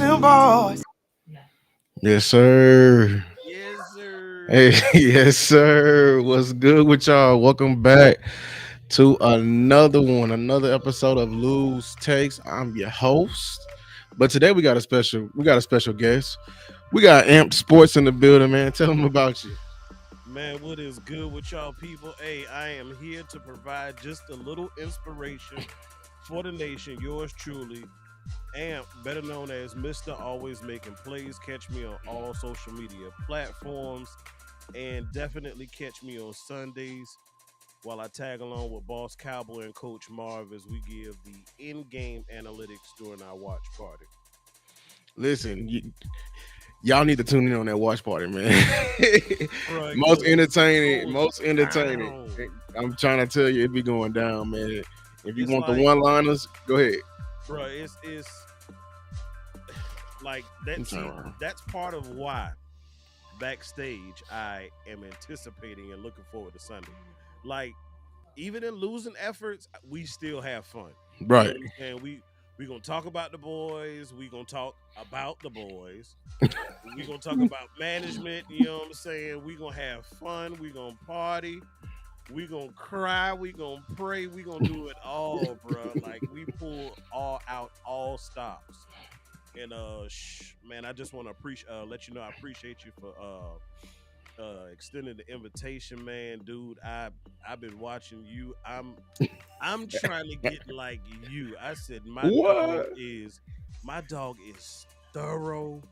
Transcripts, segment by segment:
them boys. Yes, sir. Yes, Hey, sir. yes, sir. What's good with y'all? Welcome back to another one, another episode of Lose Takes. I'm your host, but today we got a special guest. We got Amp Sports in the building, man. Tell them about you. Man, what is good with y'all people? Hey, I am here to provide just a little inspiration for the nation. Yours truly, Amp, better known as Mr. Always Making Plays. Catch me on all social media platforms and definitely catch me on Sundays while I tag along with Boss Cowboy and Coach Marv as we give the in-game analytics during our watch party. Listen, y'all need to tune in on that watch party, man. Bro, Most it's entertaining, going most entertaining. down. I'm trying to tell you, it be going down, man. If you It's want the like, one-liners, go ahead. bro, it's like I'm that. turning See, around. that's part of why backstage I am anticipating and looking forward to Sunday. Like, even in losing efforts, we still have fun. You know Right. what I'm saying? We gonna talk about the boys. We gonna talk about the boys. We gonna talk about management. You know what I'm saying? We gonna have fun. We gonna party. We gonna cry. We gonna pray. We gonna do it all, bro. Like we pull all out all stops. And man, I just want to appreciate let you know I appreciate you for extending the invitation, man, dude. I've been watching you. I'm trying to get like you. I said What? my dog is thorough.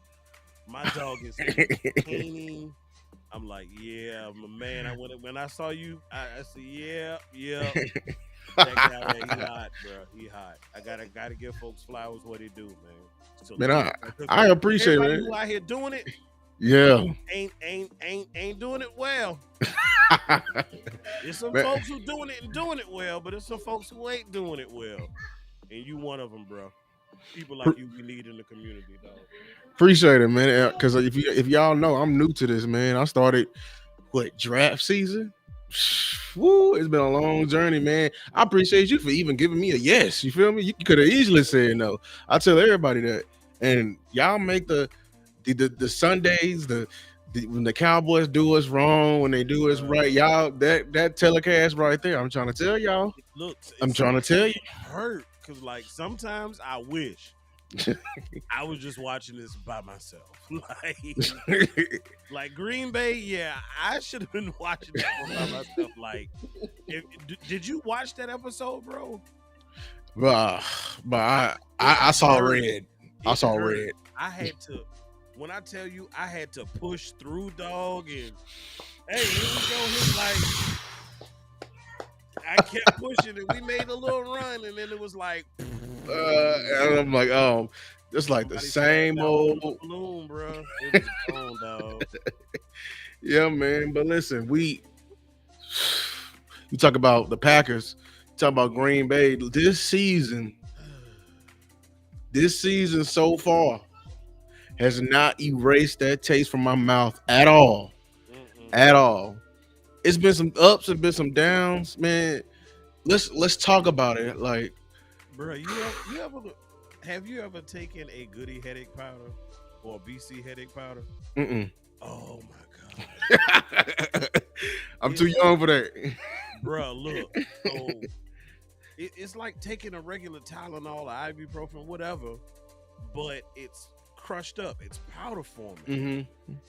My dog is entertaining. I'm like, yeah, my man. When I saw you, I said, yeah, yeah. That guy there, he hot, bro. He hot. I gotta give folks flowers what they do, man. Man, Salute, I because I appreciate everybody it. who out here doing it Yeah. ain't doing it well. There's some Man, folks who doing it and doing it well, but there's some folks who ain't doing it well. And you one of them, bro. People like you we need in the community, dog. appreciate it, man. Because if y'all know, I'm new to this, man. I started draft season. Woo, it's been a long journey, man. I appreciate you for even giving me a yes. You feel me? You could have easily said no. I tell everybody that, and y'all make the Sundays when the Cowboys do us wrong, when they do us right, Bro, y'all that telecast right there. I'm trying to tell y'all. it looks I'm it trying to tell sometimes you. it hurt because like sometimes I wish I was just watching this by myself. Like Green Bay, yeah, I should have been watching that one by myself. Like, did you watch that episode, bro? but but It I saw hurt. red. I It saw hurt. red. I had to. When I tell you, I had to push through, dog, and hey, here we go. He's like, I kept pushing, and we made a little run, and then it was like, And I'm like, it's like the somebody slammed same that hole in the old. balloon, bro. It was gone, dog. Yeah, man. But listen, you talk about the Packers, you talk about Green Bay. This season so far has not erased that taste from my mouth at all. Mm-mm. At all. It's been some ups and been some downs, man. Let's talk about it. Like, Bro, have you ever taken a Goody headache powder or a BC headache powder? mm-mm. Oh my god, I'm too it's young for that. bro. Look, so it's like taking a regular Tylenol or ibuprofen, whatever, but it's crushed up. It's powder forming.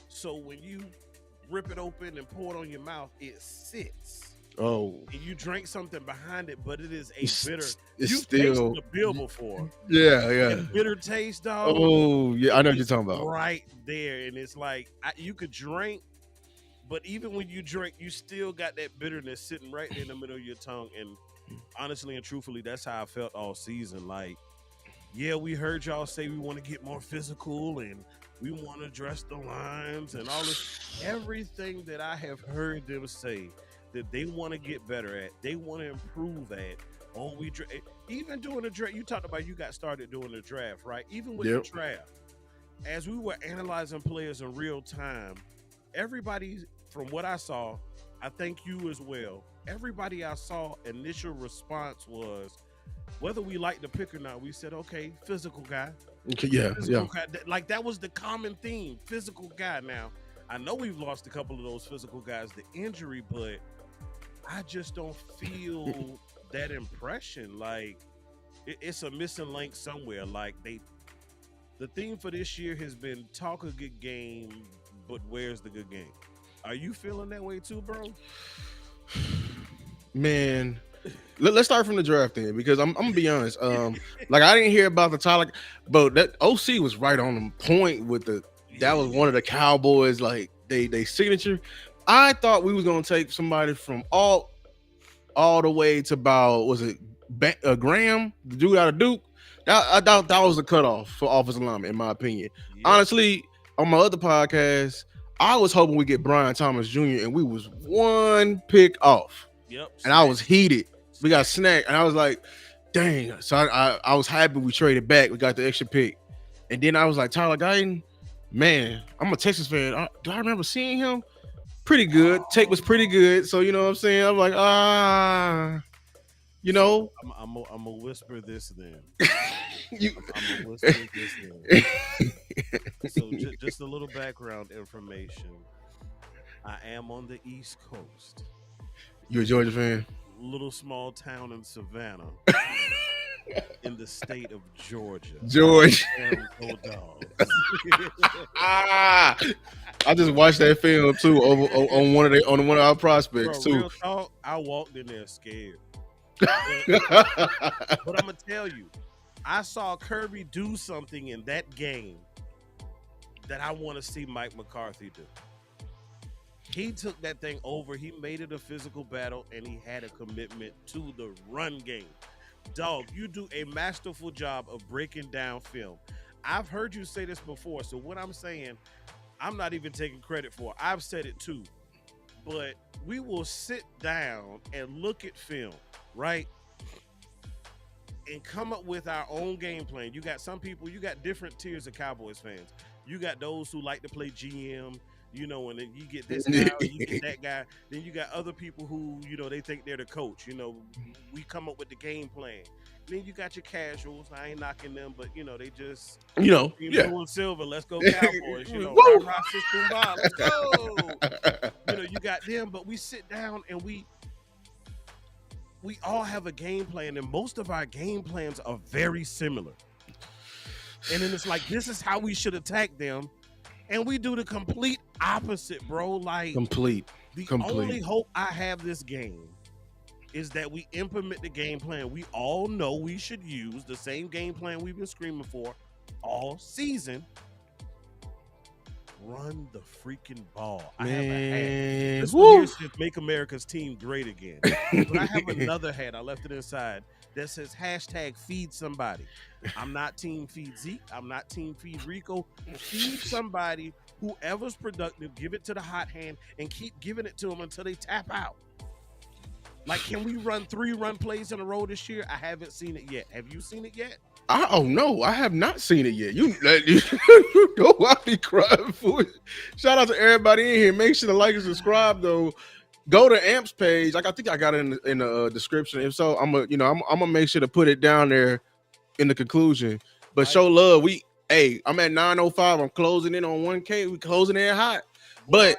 So when you rip it open and pour it on your mouth, it sits. Oh, And you drink something behind it, but it is a bitter. it's You've tasted still, the bill before. yeah, yeah. That bitter taste, dog. Oh, yeah. I know what you're It's talking about. right there, and it's like you could drink, but even when you drink, you still got that bitterness sitting right there in the middle of your tongue. And honestly and truthfully, that's how I felt all season. Like, yeah, we heard y'all say we want to get more physical and we want to address the lines and all this. Everything that I have heard them say that they want to get better at, they want to improve at. Oh, even doing the draft. You talked about you got started doing the draft, right? Even with Yep. the draft, as we were analyzing players in real time, everybody, from what I saw, I think you as well. Everybody I saw initial response was, whether we like the pick or not, we said, okay, physical guy. Yeah, Physical yeah. guy. Like that was the common theme. Physical guy. Now, I know we've lost a couple of those physical guys to injury, but I just don't feel that impression. Like it's a missing link somewhere. Like the theme for this year has been talk a good game, but where's the good game? Are you feeling that way too, bro? Man, let's start from the draft then, because I'm gonna be honest. Like I didn't hear about the Tyler, but that OC was right on the point with the. That was one of the Cowboys, like they signature. I thought we was gonna take somebody from all the way to about, was it Graham, the dude out of Duke. I thought that was the cutoff for offensive lineman, in my opinion. Yep. Honestly, on my other podcast, I was hoping we get Brian Thomas Jr. and we was one pick off. Yep. And I was heated. We got snacked, and I was like, dang. So I was happy we traded back. We got the extra pick. And then I was like, Tyler Guyton, man, I'm a Texas fan. Do I remember seeing him? Pretty good. Tape was pretty good. So, you know what I'm saying? I'm like, you know. I'm gonna whisper this then. I'm You, gonna whisper this then. So just a little background information. I am on the East Coast. you a Georgia fan? Little small town in Savannah, in the state of Georgia. George. Go Dogs. I just watched that film too on one of our prospects Bro, too. real talk, I walked in there scared. But I'm gonna tell you, I saw Kirby do something in that game that I want to see Mike McCarthy do. He took that thing over. He made it a physical battle, and he had a commitment to the run game. Dog, you do a masterful job of breaking down film. I've heard you say this before, so what I'm saying, I'm not even taking credit for. I've said it too. But we will sit down and look at film, right? And come up with our own game plan. You got some people, you got different tiers of Cowboys fans. You got those who like to play GM, you know, and then you get this guy, or you get that guy. Then you got other people who, you know, they think they're the coach. You know, we come up with the game plan. Then you got your casuals. I ain't knocking them, but you know, they just, Yeah. blue and silver. Let's go Cowboys. You know, Woo! rah, rah, sis, boom, bah, let's go. You know, you got them, but we sit down and we all have a game plan, and most of our game plans are very similar. And then it's like, this is how we should attack them. And we do the complete opposite, bro. Like, the only hope I have this game is that we implement the game plan we all know we should use, the same game plan we've been screaming for all season. Run the freaking ball. I have a hat. This one here says Make America's Team Great Again. But I have another hat. I left it inside that says #feed somebody. I'm not team feed Zeke. I'm not team feed Rico. Feed somebody, whoever's productive, give it to the hot hand and keep giving it to them until they tap out. Like, can we run 3 run plays in a row this year? I haven't seen it yet. Have you seen it yet? Oh no, I have not seen it yet. You know I'll be crying for it. Shout out to everybody in here. Make sure to like and subscribe though. Go to Amp's page. Like I think I got it in the description. If so, I'm gonna make sure to put it down there in the conclusion. But show love. I'm at 905. I'm closing in on 1K. We closing in hot. But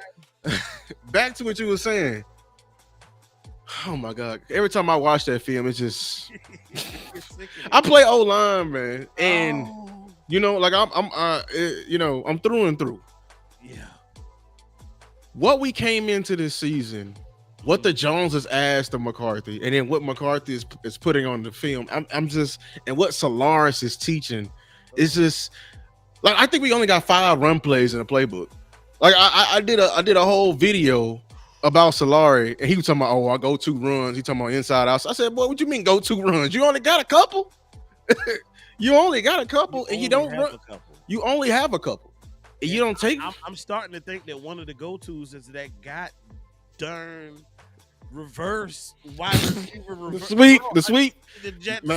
back to what you were saying. Oh my God! Every time I watch that film, it's just I play O-line, man, and you know, like I'm through and through. Yeah. What we came into this season, what the Joneses asked of McCarthy, and then what McCarthy is putting on the film. I'm just, and what Solaris is teaching, is just like, I think we only got 5 run plays in the playbook. Like I did a whole video about Solari, and he was talking about, I go 2 runs. He talking about inside out. I said, boy, what you mean go 2 runs? You only got a couple. You only got a couple, and you don't run. You only have a couple, and you don't take. I'm starting to think that one of the go-tos is that got darn reverse wide receiver reverse. The sweep. The jet sweep.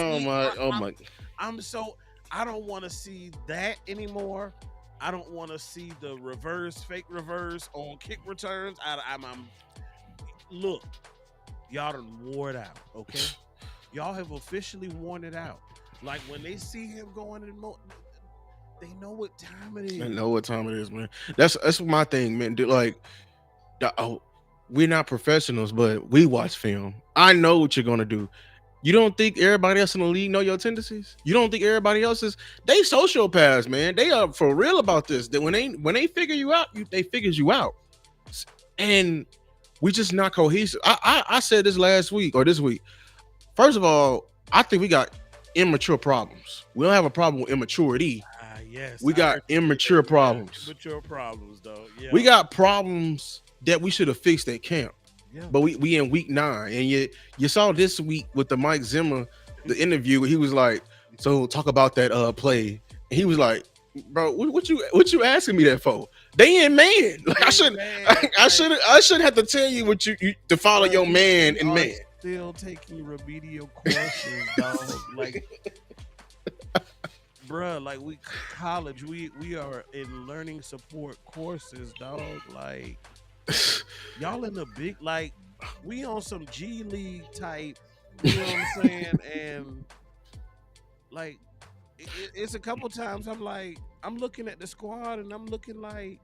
I don't want to see that anymore. I don't want to see the fake reverse on kick returns. Look, y'all done wore it out, okay? Y'all have officially worn it out. Like when they see him going in, they know what time it I is. know what time it is, man. That's my thing, man. Like, oh, we're not professionals, but we watch film. I know what you're gonna do. You don't think everybody else in the league know your tendencies? You don't think everybody else is? They sociopaths, man. They are for real about this. That when they figure you out, they figures you out, and we just not cohesive. I said this last week or this week. First of all, I think we got immature problems. We don't have a problem with immaturity. Yes, We I got heard you say that. immature Yeah, problems. immature problems, though. We Yeah, got problems that we should have fixed at camp. yeah. But we in week 9, and you saw this week with the Mike Zimmer, the interview where he was like, "So talk about that play." And he was like, "Bro, what you asking me that for? They ain't man. Like I Hey should man, like, I shouldn't have to tell you what you to follow bruh, your man we and are man." still taking remedial courses, dog. Like, bruh, like we college, we are in learning support courses, dog. Like, y'all in the big, like, we on some G League type. You know what I'm saying? And like, it's a couple times I'm looking at the squad and I'm looking like,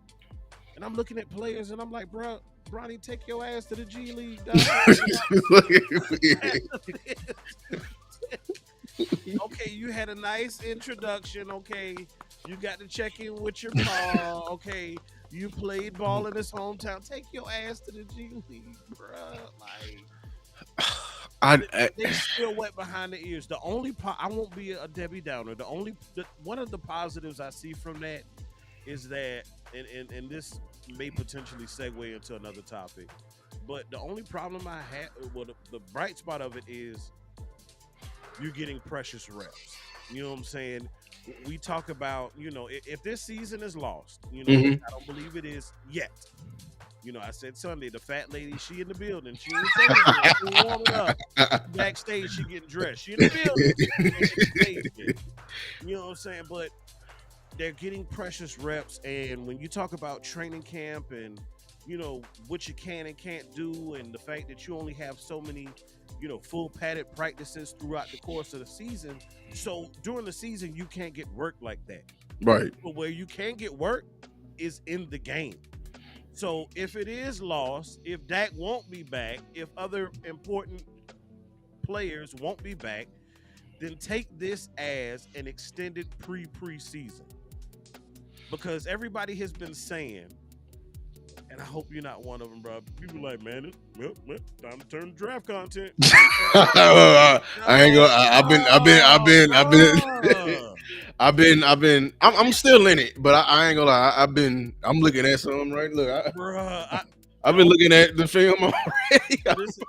and I'm looking at players and I'm like, bruh, Bronny, take your ass to the G League, dog. Okay, you had a nice introduction. Okay, you got to check in with your pa. Okay, you played ball in his hometown. Take your ass to the G League, bruh. Like, they still wet behind the ears. The only I won't be a Debbie Downer. One of the positives I see from that is that, and this may potentially segue into another topic, but the only problem I had, well, the bright spot of it is you're getting precious reps. You know what I'm saying? We talk about, if this season is lost, which Mhm. I don't believe it is yet. I said Sunday, the fat lady, she in the building. She ain't saying it. She ain't warming up. Backstage, she getting dressed. She in the building. She ain't staged it. You know what I'm saying? But they're getting precious reps. And when you talk about training camp and, what you can and can't do, and the fact that you only have so many, full padded practices throughout the course of the season. So during the season, you can't get work like that. Right. But where you can get work is in the game. So if it is lost, if Dak won't be back, if other important players won't be back, then take this as an extended preseason. Because everybody has been saying, and I hope you're not one of them, bro. People like, man, time to turn to draft content. I ain't gonna. I've been, Bruh. I'm still in it, but I ain't gonna lie. I'm looking at something right. Look, Bruh. I've been looking at the film already.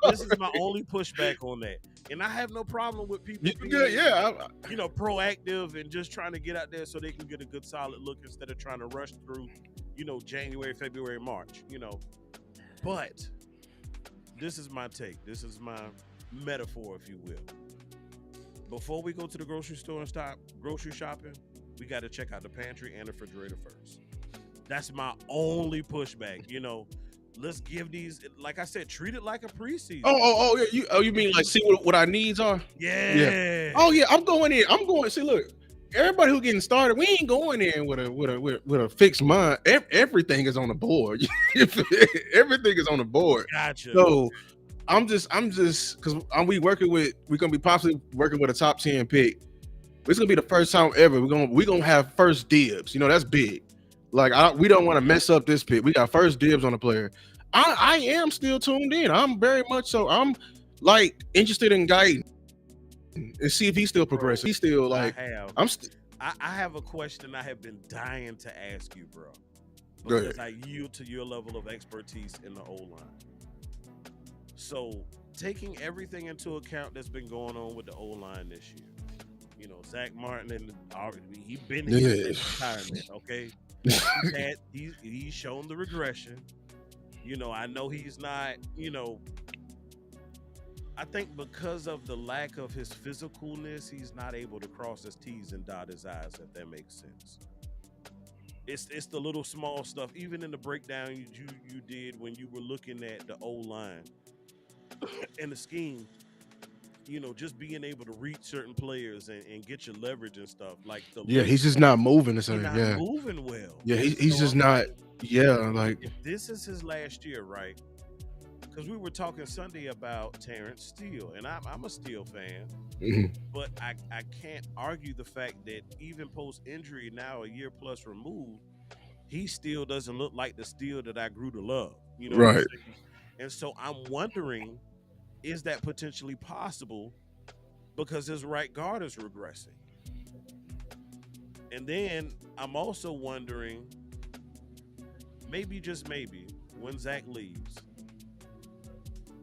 This is my only pushback on that. And I have no problem with people being Good, yeah. proactive and just trying to get out there so they can get a good solid look instead of trying to rush through, January, February, March, But this is my take. This is my metaphor, if you will. Before we go to the grocery store and stop grocery shopping, we got to check out the pantry and the refrigerator first. That's my only pushback. Let's give these, like I said, treat it like a preseason. Yeah. You mean like see what our needs are? Yeah. Oh yeah, I'm going in. I'm going. See, look, everybody who getting started, we ain't going in with a fixed mind. Everything is on the board. Everything is on the board. Gotcha. So I'm just because we're gonna be possibly working with a top 10 pick. It's gonna be the first time ever we're gonna have first dibs. That's big. Like we don't want to mess up this pick. We got first dibs on the player. I am still tuned in. I'm very much so. I'm like interested in guiding and see if he's still progressing. He's still like I have a question I have been dying to ask you, bro. Because I yield to your level of expertise in the O-line. So, taking everything into account that's been going on with the O-line this year, Zach Martin and he been here since retirement, okay? He's shown the regression. I know he's not, I think because of the lack of his physicalness, he's not able to cross his T's and dot his I's, if that makes sense. It's the little small stuff, even in the breakdown you did when you were looking at the O-line and the scheme. just being able to reach certain players and get your leverage and stuff. Like the Yeah, look, he's just not moving the he's same. not Yeah, moving well. yeah, And he's so just I'm like, not. Yeah, like if this is his last year, right? Because we were talking Sunday about Terrence Steele, and I'm a Steele fan, mhm, but I can't argue the fact that even post injury, now a year plus removed, he still doesn't look like the Steele that I grew to love. You know what I'm right. saying? And so I'm wondering, is that potentially possible because his right guard is regressing? And then I'm also wondering, maybe just maybe, when Zach leaves,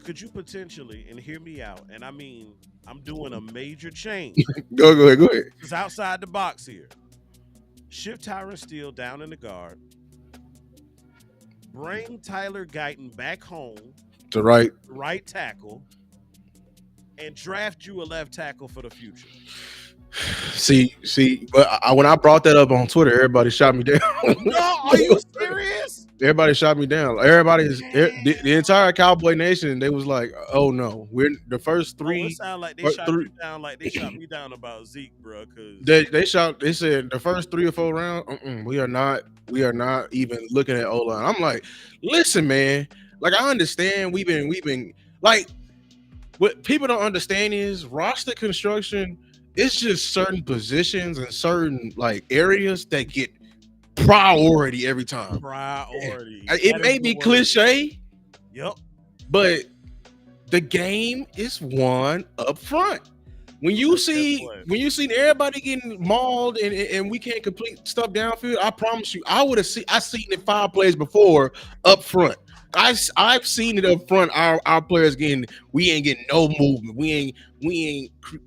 could you potentially, and hear me out, and I mean, I'm doing a major change. Go ahead, go ahead. It's outside the box here. Shift Tyron Steele down in the guard. Bring Tyler Guyton back home, To right. right tackle, and draft you a left tackle for the future. See, but when I brought that up on Twitter, everybody shot me down. No, are you serious? Everybody shot me down. The Damn. entire Cowboy Nation. They was like, "Oh no, we're the first Oh, it three, sounds like they or shot three." you down like they shot me down about Zeke, bro. Cause They shot. They said the first 3 or 4 rounds. We are not even looking at O line. I'm like, listen, man. Like I understand. We've been like what people don't understand is roster construction. It's just certain positions and certain like areas that get priority every time. priority. It That is may the be word. cliche, Yep. but the game is won up front. When you Guess see what? when you see everybody getting mauled and we can't complete stuff downfield, I promise you, I seen it 5 plays before up front. I've seen it up front. Our players we ain't getting no movement. We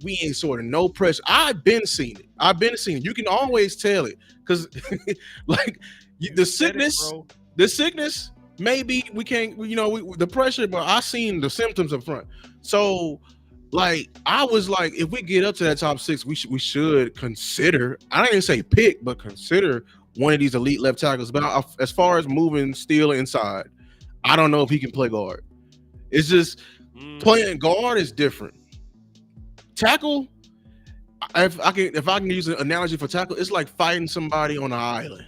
ain't sort of no pressure. I've been seeing it. You can always tell it because like You the said it, sickness, bro. the sickness. Maybe we can't, the pressure, but I seen the symptoms up front. So like I was like, if we get up to that top 6, we should consider. I didn't say pick, but consider one of these elite left tackles. But as far as moving Steele inside, I don't know if he can play guard. It's just Mm, playing guard is different. Tackle, if I can use an analogy for tackle, it's like fighting somebody on an island.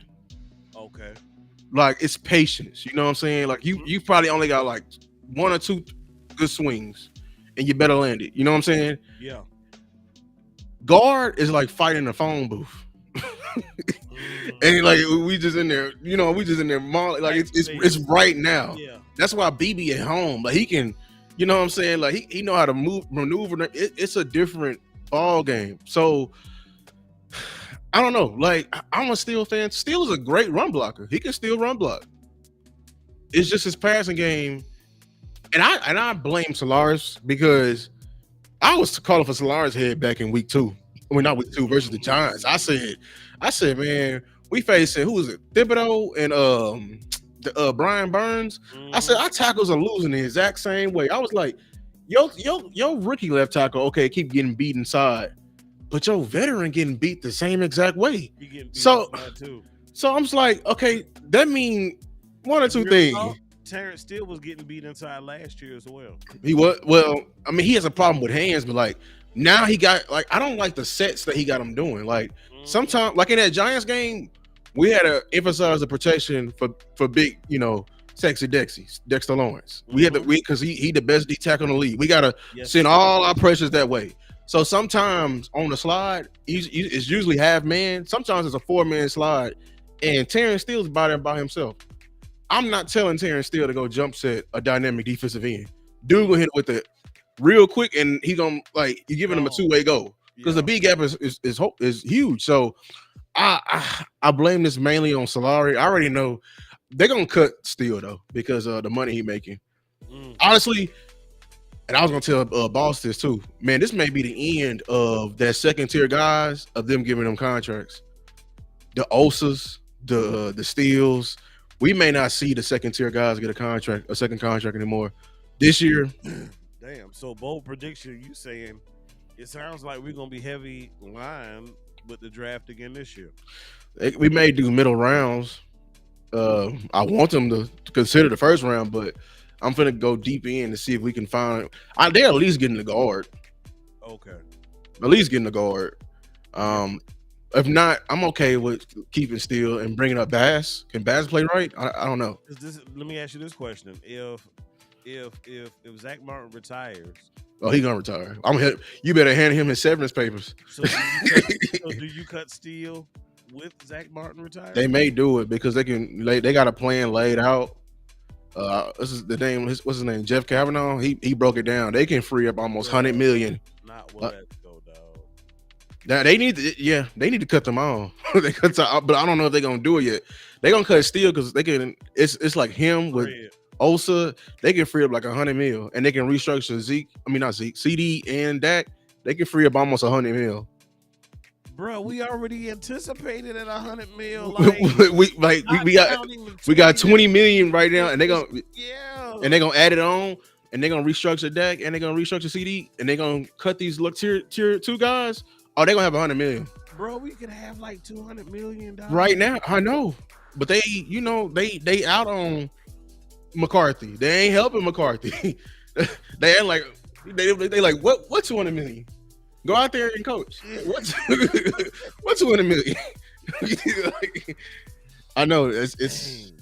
okay. Like it's patience. You know what I'm saying? Like you Mhm. you probably only got like 1 or 2 good swings, and you better land it. You know what I'm saying? Yeah. Guard is like fighting a phone booth. Mm, And like we just in there, we just in there mauling. Like it's activated. right now. Yeah. That's why BB at home. Like he can, you know what I'm saying? Like he know how to maneuver. It's a different ball game. So I don't know. Like I'm a Steel fan. Steel is a great run blocker. He can still run block. It's just his passing game. And I blame Solaris because I was calling for Solaris head back in week 2. I mean, not week 2 versus the Giants. I said, man, we facing who was it? Thibodeau and Brian Burns. I said Mhm. our tackles are losing the exact same way. I was like, yo, rookie left tackle, okay, keep getting beat inside, but your veteran getting beat the same exact way. He getting beat So, inside too. so I'm just like, okay, that mean one or two Real things. talk, Terrence Steele was getting beat inside last year as well. He was well. I mean, he has a problem with hands, but like now he got like I don't like the sets that he got him doing. Like Mhm. sometimes, like in that Giants game, we had to emphasize the protection for big, sexy Dexter Lawrence. We had to Mhm. because he the best D tackle in the league. We gotta Yes, send sir. all our pressures that way. So sometimes on the slide, it's usually half man. Sometimes it's a 4-man slide, and Terrence Steele's by there by himself. I'm not telling Terrence Steele to go jump set a dynamic defensive end. Dude gonna hit it with it real quick, and he gonna like you giving him a Gone. 2-way go because the Yeah. B gap is huge. So I blame this mainly on Solari. I already know they're gonna cut Steele though because of the money he making. Mm. Honestly, and I was gonna tell Boss this too. Man, this may be the end of that second tier guys of them giving them contracts. The Osas, the Steels. We may not see the second tier guys get a second contract anymore this year. Damn. So bold prediction. You saying it sounds like we're gonna be heavy line with the draft again this year. We may do middle rounds. I want them to consider the first round, but I'm finna go deep in to see if we can find. They're at least getting the guard. Okay. At least getting a guard. Yeah. Um, if not, I'm okay with keeping Steele and bringing up Bass. Can Bass play right? I don't know. Let me ask you this question: if Zach Martin retires, Oh, he gonna retire. You better hand him his severance papers. so do you cut? So do you cut Steele with Zach Martin They retiring? may do it because they got a plan laid out. This is the name. What's his name? Jeff Kavanaugh. He broke it down. They can free up almost 100 million. Not Uh, let's go, dog. Now they need to, yeah, they need to cut them all. But I don't know if they're gonna do it yet. They're gonna cut Steele because they can. It's like him with Fred, Osa. They can free up like 100 mil, and they can restructure Zeke. I mean not Zeke, CD and Dak. They can free up almost 100 mil. bro, we already anticipated at 100 mil. Like, we got counting the we got 20 20 million right now, and yeah. they're gonna add it on, and they're gonna restructure Dak, and they're gonna restructure CD, and they're gonna cut these tier two guys. Oh, they're gonna have 100 million Bro, we could have like $200 million. right now. I know, but they out on McCarthy. They ain't helping McCarthy. They ain't like they like what 200 million? Go out there and coach. What 200 million? Like, I know it's Dang.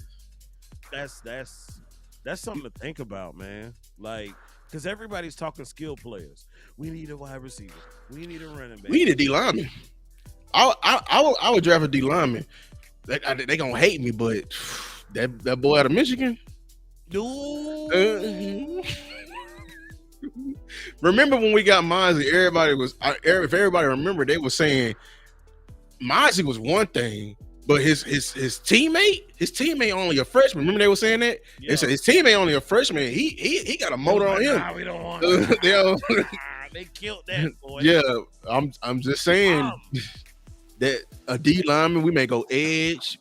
That's something to think about, man. Like, because everybody's talking skill players. We need a wide receiver. We need a running back. we need a D lineman. I would draft a D lineman. They gonna hate me, but that boy out of Michigan. No. Remember when we got Mozzie? If everybody remember, they were saying Mozzie was one thing, but his teammate only a freshman. Remember they were saying that? Yeah. They said his teammate only a freshman. He got a motor on him. Nah, we don't want him. They killed that boy. Yeah, I'm just saying that a D lineman, we may go edge.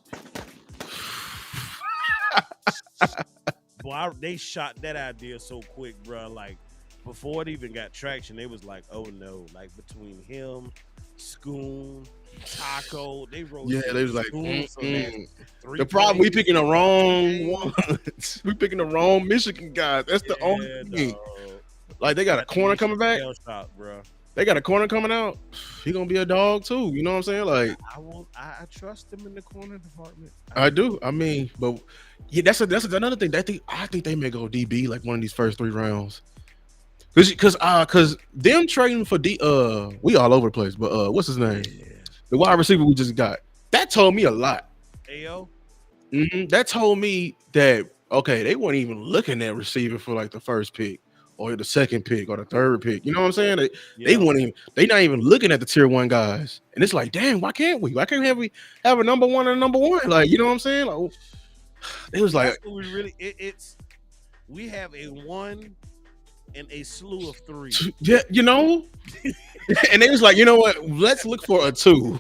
Boy, they shot that idea so quick, bro. Like, before it even got traction, they was like, "Oh no!" Like, between him, Schoon, Taco, they wrote. Yeah, they was like, three the problem we plays. picking the wrong ones. We picking the wrong Michigan guys. That's the only thing. Dog. Like they got a corner coming back. Shot, bro. They got a corner coming out. He gonna be a dog too. You know what I'm saying? Like I trust them in the corner department. I do. I mean, but yeah, that's another thing. I think they may go DB like one of these first 3 rounds. Cause them trading for we all over the place. But what's his name? Yeah. The wide receiver we just got. That told me a lot. Ayo. That told me that okay, they weren't even looking at receiver for like the first pick or the second pick or the third pick. You know what I'm saying? They weren't even. They not even looking at the tier 1 guys. And it's like, damn, why can't we? Why can't we have a number 1 and a number 1? Like, you know what I'm saying? Like, it was like we really we have a 1 and a slew of 3. Yeah, you know. And they was like, you know what? Let's look for a 2.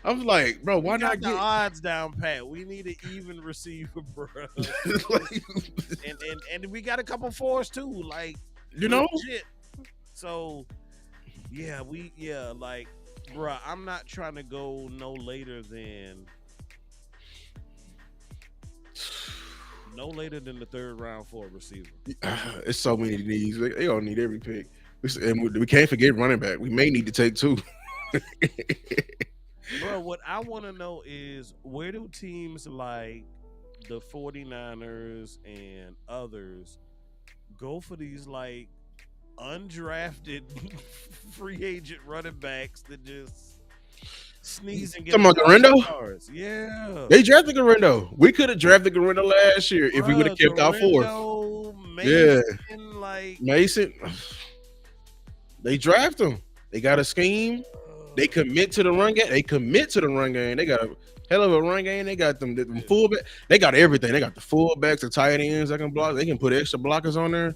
I was like, bro, why not get the odds down pat? We need an even receiver, bro. and we got a couple 4s too, like, you know. Legit. So like, bro, I'm not trying to go no later than the 3rd round for a receiver. It's so many needs. They all need every pick. And we can't forget running back. We may need to take 2. Bro, what I want to know is, where do teams like the 49ers and others go for these like undrafted free agent running backs that just sneeze and get Garendo? Yeah. They drafted Garendo. We could have drafted Garendo last year if we would have kept our 4th. Mason, yeah. Like Mason. They draft him. They got a scheme. They commit to the run game. They got a hell of a run game. They got them fullback. They got everything. They got the fullbacks, the tight ends that can block. They can put extra blockers on there.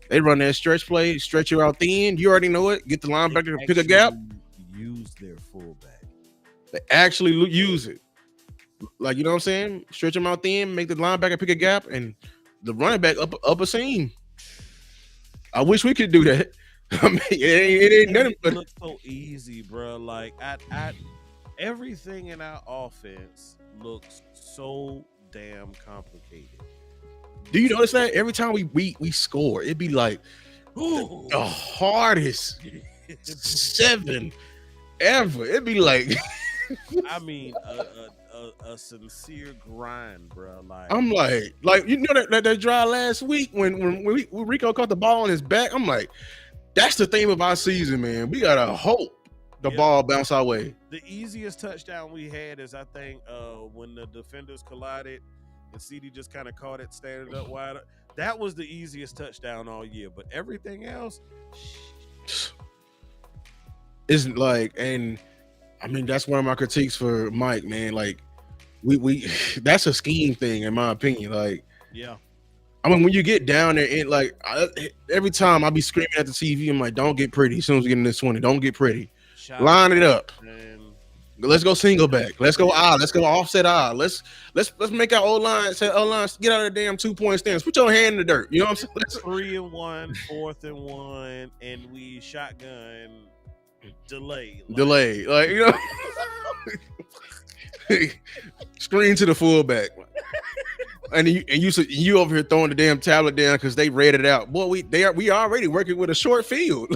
They run that stretch play, stretch you out thin. You already know it. Get the linebacker to pick a gap. Use their fullback. They actually use it. Like, you know what I'm saying? Stretch them out thin, make the linebacker pick a gap, and the running back up a seam. I wish we could do that. I mean, it ain't nothing. It looks so easy, bro. Like, everything in our offense looks so damn complicated. Do you notice that every time we score, it'd be like the Ooh. hardest seven ever. It'd be like I mean, a sincere grind, bro. I'm like you know that drive last week when Rico caught the ball on his back. I'm like, that's the theme of our season, man. We gotta hope the Yeah. ball bounce our way. The easiest touchdown we had is, I think, when the defenders collided and CD just kind of caught it standing up wide. That was the easiest touchdown all year. But everything else, Isn't like, and I mean that's one of my critiques for Mike, man. Like we that's a scheme thing in my opinion. Like yeah, I mean when you get down there and like every time I be screaming at the TV, I'm like, don't get pretty. As soon as we get in this 20, don't get pretty. shot Line it up. and Let's go single back. Let's go I. Let's go offset I. Let's make our O line say O line get out of the damn 2-point stance. Put your hand in the dirt. You know what I'm saying? 3-1, 4th-and-1, and we shotgun delay. Delay. Like, you know. Screen to the fullback. And you over here throwing the damn tablet down because they read it out. Boy, we already working with a short field.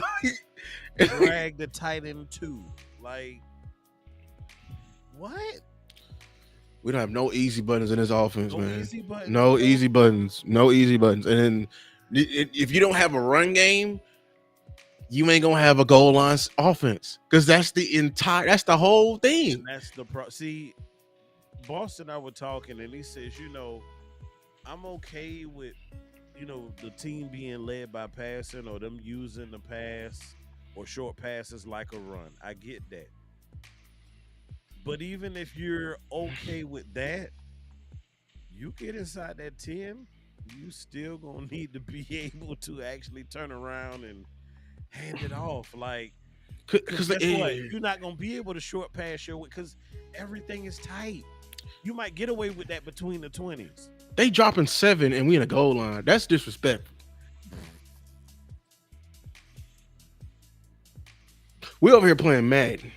Drag the tight end too. Like, what? We don't have no easy buttons in this offense, No man. easy buttons, No bro. easy buttons. No easy buttons. And then if you don't have a run game, you ain't gonna have a goal line offense because that's the whole thing. That's the See, Boston and I were talking, and he says, I'm okay with, the team being led by passing or them using the pass or short passes like a run. I get that. But even if you're okay with that, you get inside that 10, you still gonna need to be able to actually turn around and hand it off. Like, because you're not gonna be able to short pass your way because everything is tight. You might get away with that between the 20s. They dropping 7 and we in a goal line. That's disrespectful. We over here playing Madden.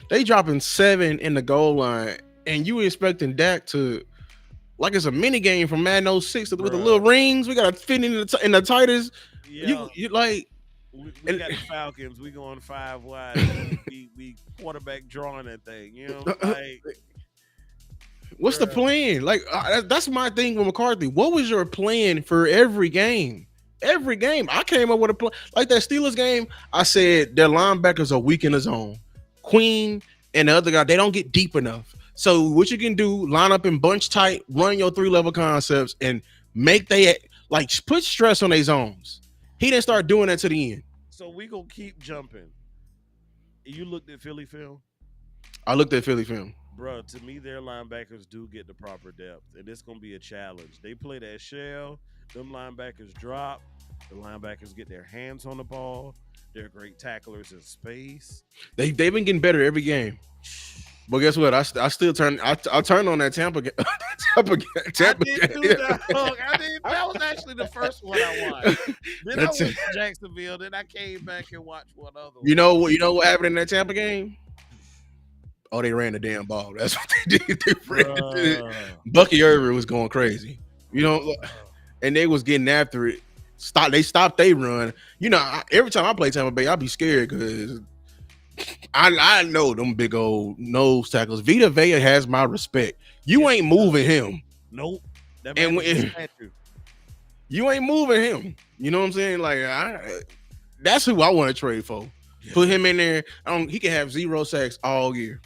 They dropping 7 in the goal line, and you expecting Dak to like it's a mini game from Madden 06 with the little rings. We got to fit in the tightest. Yeah. You like we got the Falcons. We going 5 wide. we quarterback drawing that thing. Like, what's the plan? Like that's my thing with McCarthy. What was your plan for every game? Every game, I came up with a plan. Like that Steelers game, I said their linebackers are weak in the zone. Queen and the other guy, they don't get deep enough. So what you can do, line up in bunch tight, run your 3-level concepts, and make they like put stress on their zones. He didn't start doing that to the end. So we gonna keep jumping. You looked at Philly film? I looked at Philly film. Bro, to me, their linebackers do get the proper depth, and it's gonna be a challenge. They play that shell. Them linebackers drop. The linebackers get their hands on the ball. They're great tacklers in space. They've been getting better every game. But guess what? I still turn. I turned on that Tampa game. Tampa game. That was actually the first one I watched. Then I went to Jacksonville. Then I came back and watched one other one. You know what happened in that Tampa game? Oh, they ran the damn ball. That's what they did. Bucky Irving was going crazy. And they was getting after it. They stopped they run. Every time I play Tampa Bay, I be scared because I know them big old nose tackles. Vita Vea has my respect. You ain't moving him. Nope. That man you ain't moving him. You know what I'm saying? Like that's who I want to trade for. Yeah. Put him in there. He can have 0 sacks all year.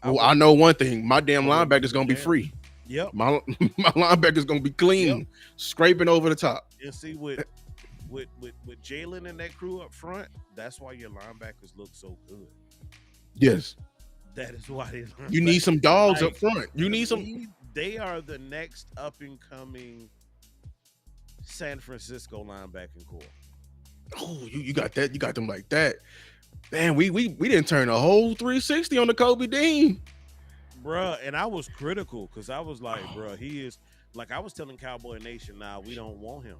Well, I know one thing. My damn linebacker's gonna be free. Yep. My linebacker's gonna be clean, scraping over the top. And see with Jalen and that crew up front, that's why your linebackers look so good. Yes. That is why you need some dogs up front. You need some. They are the next up and coming San Francisco linebacking core. Oh, you got that. You got them like that. Man, we didn't turn a whole 360 on the Kobe Dean. Bruh, and I was critical because I was like, bruh, he is like I was telling Cowboy Nation now we don't want him.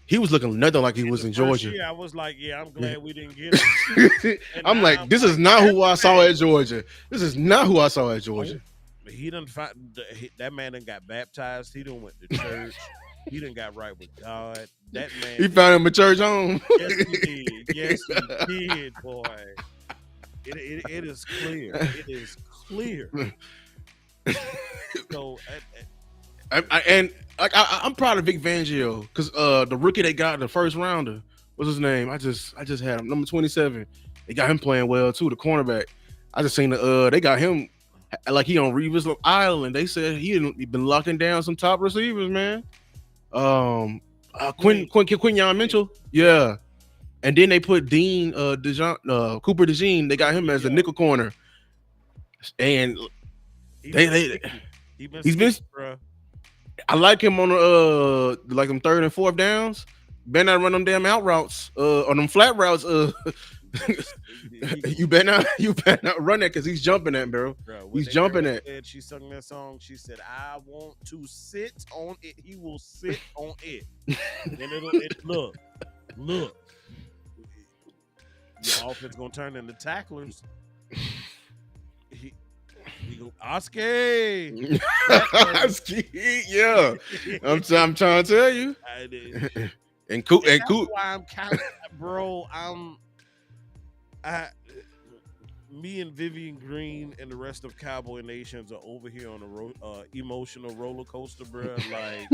He was looking nothing like he was in Georgia. I was like, yeah, I'm glad we didn't get him. I'm like, this is not who I saw at Georgia. This is not who I saw at Georgia. He done find that man done got baptized. He done went to church. He done got right with God. That He man is. found him a church home. Yes, he did. Yes, he did, boy. It is clear. It is clear. So, And like I'm proud of Vic Fangio because the rookie they got in the first rounder, what's his name? I just had him number 27. They got him playing well too. The cornerback. I just seen they got him like he on Revis Island. They said he been locking down some top receivers, man. Quinyon Mitchell, yeah. And then they put Dean Cooper DeJean. They got him as the nickel corner, and he they been they sticky. He been he's been. sticky, bro. I like him on like them third and fourth downs. Better not run them damn out routes, on them flat routes. You better not run that because he's jumping that, bro. He's jumping that. She sung that song. She said, "I want to sit on it." He will sit on it, and look. Your offense gonna turn into tacklers. He go Oscar. Yeah, I'm trying to tell you. And why I'm counting, bro. Me and Vivian Green and the rest of Cowboy Nations are over here on a emotional roller coaster, bro. Like,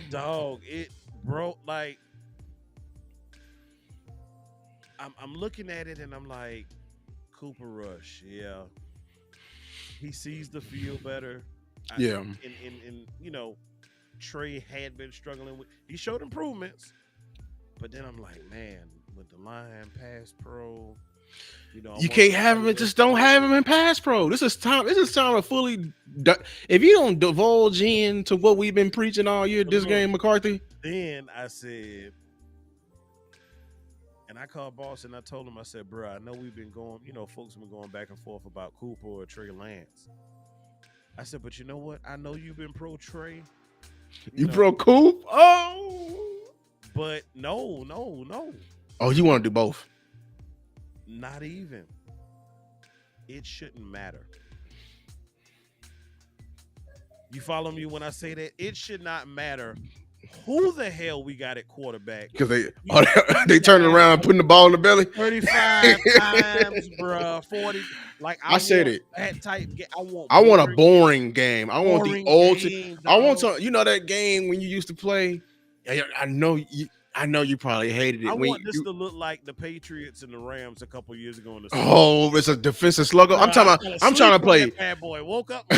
dog, bro. Like, I'm looking at it and I'm like, Cooper Rush, yeah. He sees the field better. Yeah. And Trey had been struggling with. He showed improvements, but then I'm like, man, with the line pass pro, you can't have him. Just don't have him in pass pro. This is time to fully. If you don't divulge into what we've been preaching all year, this game, McCarthy. Then I said, and I called Boss and I told him, I said, bro, I know we've been going, folks have been going back and forth about Cooper or Trey Lance. I said, but you know what? I know you've been pro Trey. You pro Coop? Oh. But no. Oh, you want to do both? Not even. It shouldn't matter. You follow me when I say that? It should not matter who the hell we got at quarterback. Because they turning around putting the ball in the belly 35 times, bro. 40. Like I said it. That type. I want a boring game. I want the ultimate. I want to. That game when you used to play. I know you probably hated it. I want this to look like the Patriots and the Rams a couple years ago in the season. Oh, it's a defensive slugger. I'm trying to play. Bad boy woke up.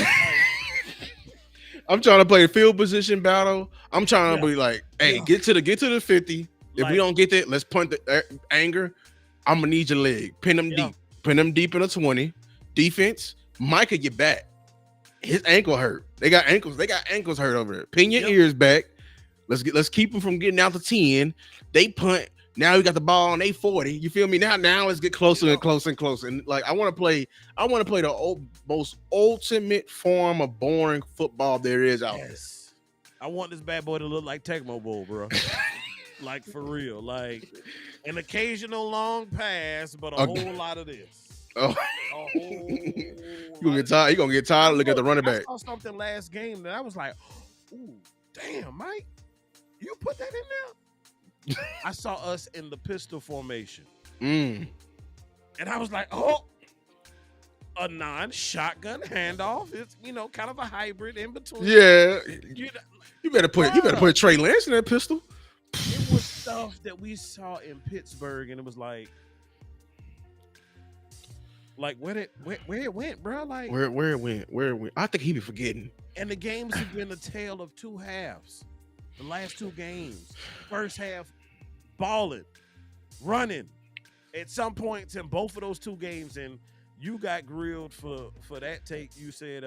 I'm trying to play a field position battle. I'm trying to be like, hey, get to the 50. If we don't get that, let's punt the anger. I'm gonna need your leg. Pin them deep. Pin them deep in the 20. Defense, Mike could get back. His ankle hurt. They got ankles hurt over there. Pin your ears back. Let's keep them from getting out to 10. They punt. Now we got the ball on 40. You feel me? Now let's get closer and closer and closer. And like I want to play the most ultimate form of boring football there is out there. I want this bad boy to look like Tecmo Bowl, bro. Like for real. Like an occasional long pass, but a whole lot of this. Oh. You're gonna get tired looking at the running back. I saw something last game that I was like, ooh, damn, Mike. You put that in there? I saw us in the pistol formation. And I was like, oh, a non-shotgun handoff. It's, kind of a hybrid in between. Yeah. You better put Trey Lance in that pistol. It was stuff that we saw in Pittsburgh, and it was like where it went, bro? Like where it went. I think he be forgetting. And the games have been a tale of two halves. The last two games, first half, balling, running. At some points in both of those two games, and you got grilled for that take you said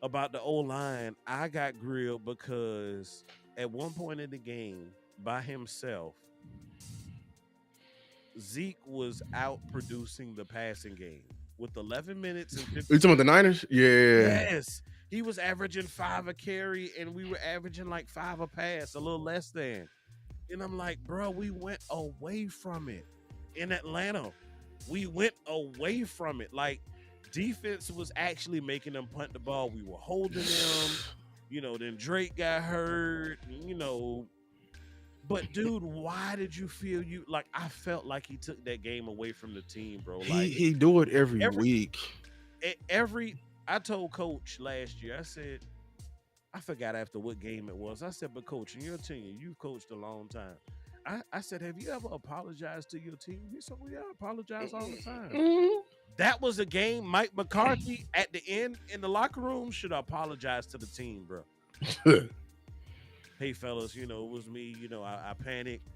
about the O-line. I got grilled because at one point in the game, by himself, Zeke was out producing the passing game with 11 minutes and 50. You talking about the Niners? Yeah. Yes. He was averaging 5 a carry, and we were averaging like 5 a pass, a little less than. And I'm like, bro, we went away from it. In Atlanta, we went away from it. Like, defense was actually making them punt the ball. We were holding them. Then Drake got hurt. But dude, why did you feel like? I felt like he took that game away from the team, bro. Like He do it every every week. every. I told Coach last year. I said, I forgot after what game it was. I said, but Coach, in your team, you've coached a long time. I said, have you ever apologized to your team? He said, well, yeah, I apologize all the time. Mhm. That was a game Mike McCarthy at the end in the locker room should apologize to the team, bro. Hey, fellas, it was me. I panicked.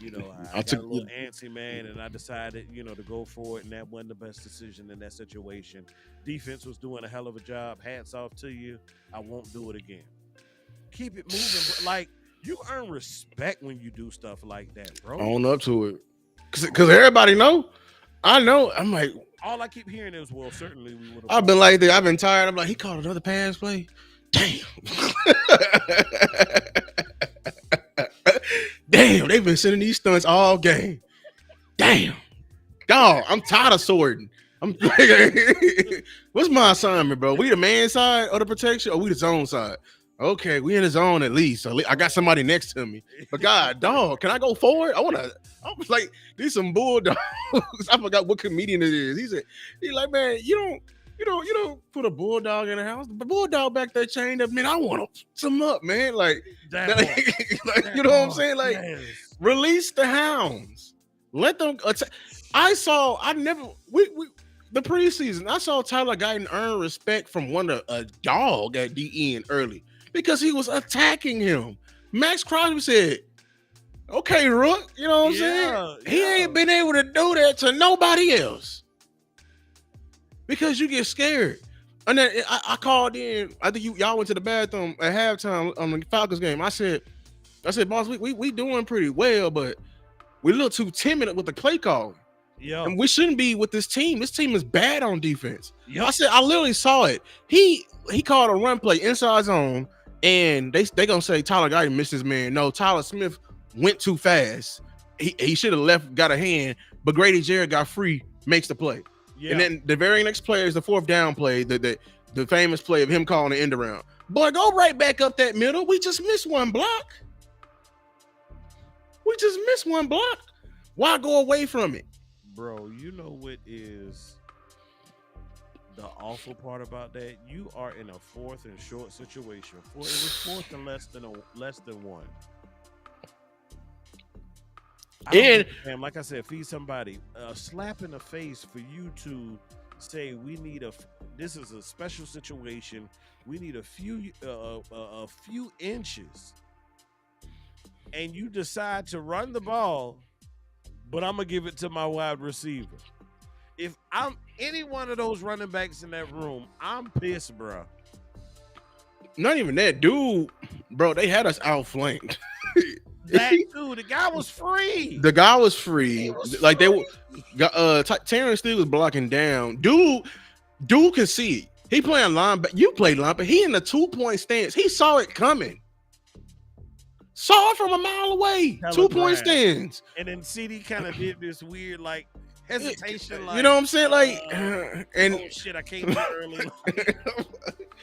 I got a little antsy, man, and I decided, to go for it, and that wasn't the best decision in that situation. Defense was doing a hell of a job. Hats off to you. I won't do it again. Keep it moving, but like you earn respect when you do stuff like that, bro. Own up to it, because everybody know. I know. I'm like, all I keep hearing is, well, certainly we would have. I've been like that. I've been tired. I'm like, he called another pass play. Damn. Damn, they've been sending these stunts all game. Damn. Dog, I'm tired of sorting. What's my assignment, bro? We the man side of the protection or we the zone side? Okay, we in the zone at least. So I got somebody next to me. But God, dog, can I go forward? I was like, these some bulldogs. I forgot what comedian it is. He's like, man, you don't put a bulldog in the house. The bulldog back there chained up, man. I want some up, man. Like, you know what I'm saying? Like, release the hounds. Let them attack. The preseason, I saw Tyler Guyton earn respect from a dog at the end early because he was attacking him. Max Crosby said, okay, Rook, you know what I'm saying? He ain't been able to do that to nobody else because you get scared. And then I called in. I think y'all went to the bathroom at halftime on the Falcons game. I said, boss, we doing pretty well, but we look too timid with the play call. Yeah, and we shouldn't be with this team. This team is bad on defense. Yep. I literally saw it. He called a run play inside zone, and they gonna say Tyler Guyton missed his man. No, Tyler Smith went too fast. He should have left, got a hand, but Grady Jarrett got free, makes the play. Yeah. And then the very next play is the fourth down play, the famous play of him calling the end around. Boy, go right back up that middle. We just missed one block. Why go away from it? Bro, you know what is the awful part about that? You are in a fourth and short situation. It was fourth and less than one. And like I said, feed somebody a slap in the face for you to say this is a special situation. We need a few inches, and you decide to run the ball. But I'm going to give it to my wide receiver. If I'm any one of those running backs in that room, I'm pissed, bro. Not even that, dude. Bro, they had us outflanked. The guy was free. Like Terrence Steele was blocking down. Dude can see it. He playing linebacker. You play linebacker. He in the 2-point stance. He saw it coming. Saw it from a mile away. 2-point stands. And then CD kind of did this weird hesitation. You know what I'm saying? Oh shit, I came too early.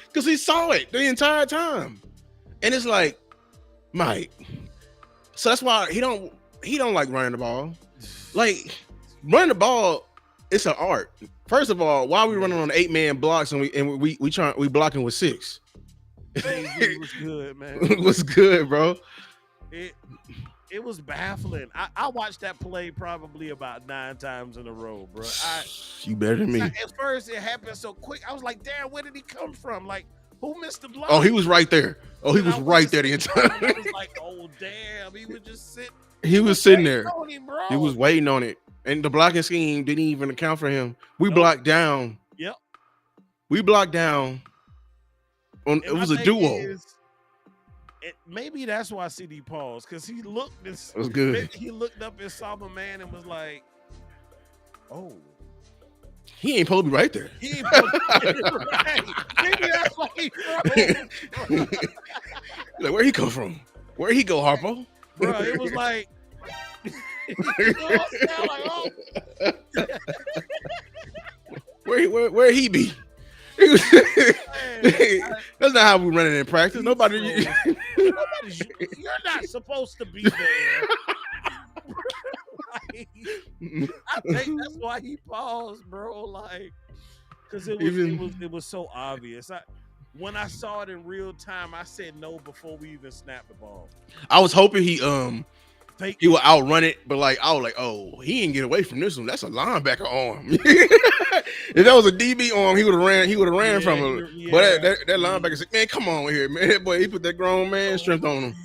Because he saw it the entire time. And it's like, Mike. So that's why he don't like running the ball. Like, running the ball, it's an art. First of all, why are we running on 8-man blocks and we blocking with 6? It was good, man. It was good, bro. It was baffling. I watched that play probably about 9 times in a row, bro. You better than me. At first, it happened so quick. I was like, damn, where did he come from? Like, who missed the block? Oh, he was right there. Oh, he was right there the entire time. I was like, oh, damn. He was just sitting. He was sitting there. Him, bro. He was waiting on it. And the blocking scheme didn't even account for him. We blocked down. Yep. We blocked down. It was a duo. Maybe that's why CD paused, because he looked this. It was good. He looked up and saw my man and was like, "Oh, he ain't supposed to be right there." He ain't supposed to be right. Maybe that's why he froze. Like, where he come from? Where he go, Harpo? Bro, it was like, you know what I'm saying? Like, oh. Where he be? Man, That's not how we run it in practice. he Nobody. froze. Nobody's. You're not supposed to be there. Like, I think that's why he paused, bro. Like, because it was so obvious. When I saw it in real time, I said no before we even snapped the ball. I was hoping he Fake. would outrun it, but like I was like, oh, he didn't get away from this one. That's a linebacker arm. If that was a DB arm, he would have ran. He would have ran from it. Yeah. But that linebacker said, "Man, come on here, man." Boy, he put that grown man strength on him.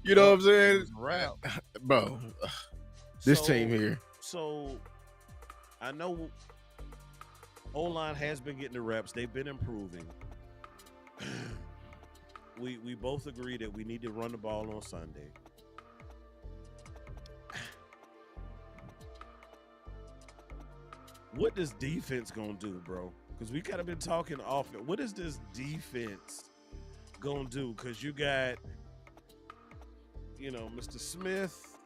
You know what I'm saying, bro? This team here. So I know O-line has been getting the reps. They've been improving. We both agree that we need to run the ball on Sunday. What is defense gonna do, bro? Because we kind of been talking offense. What is this defense gonna do? Because you got, Mr. Smith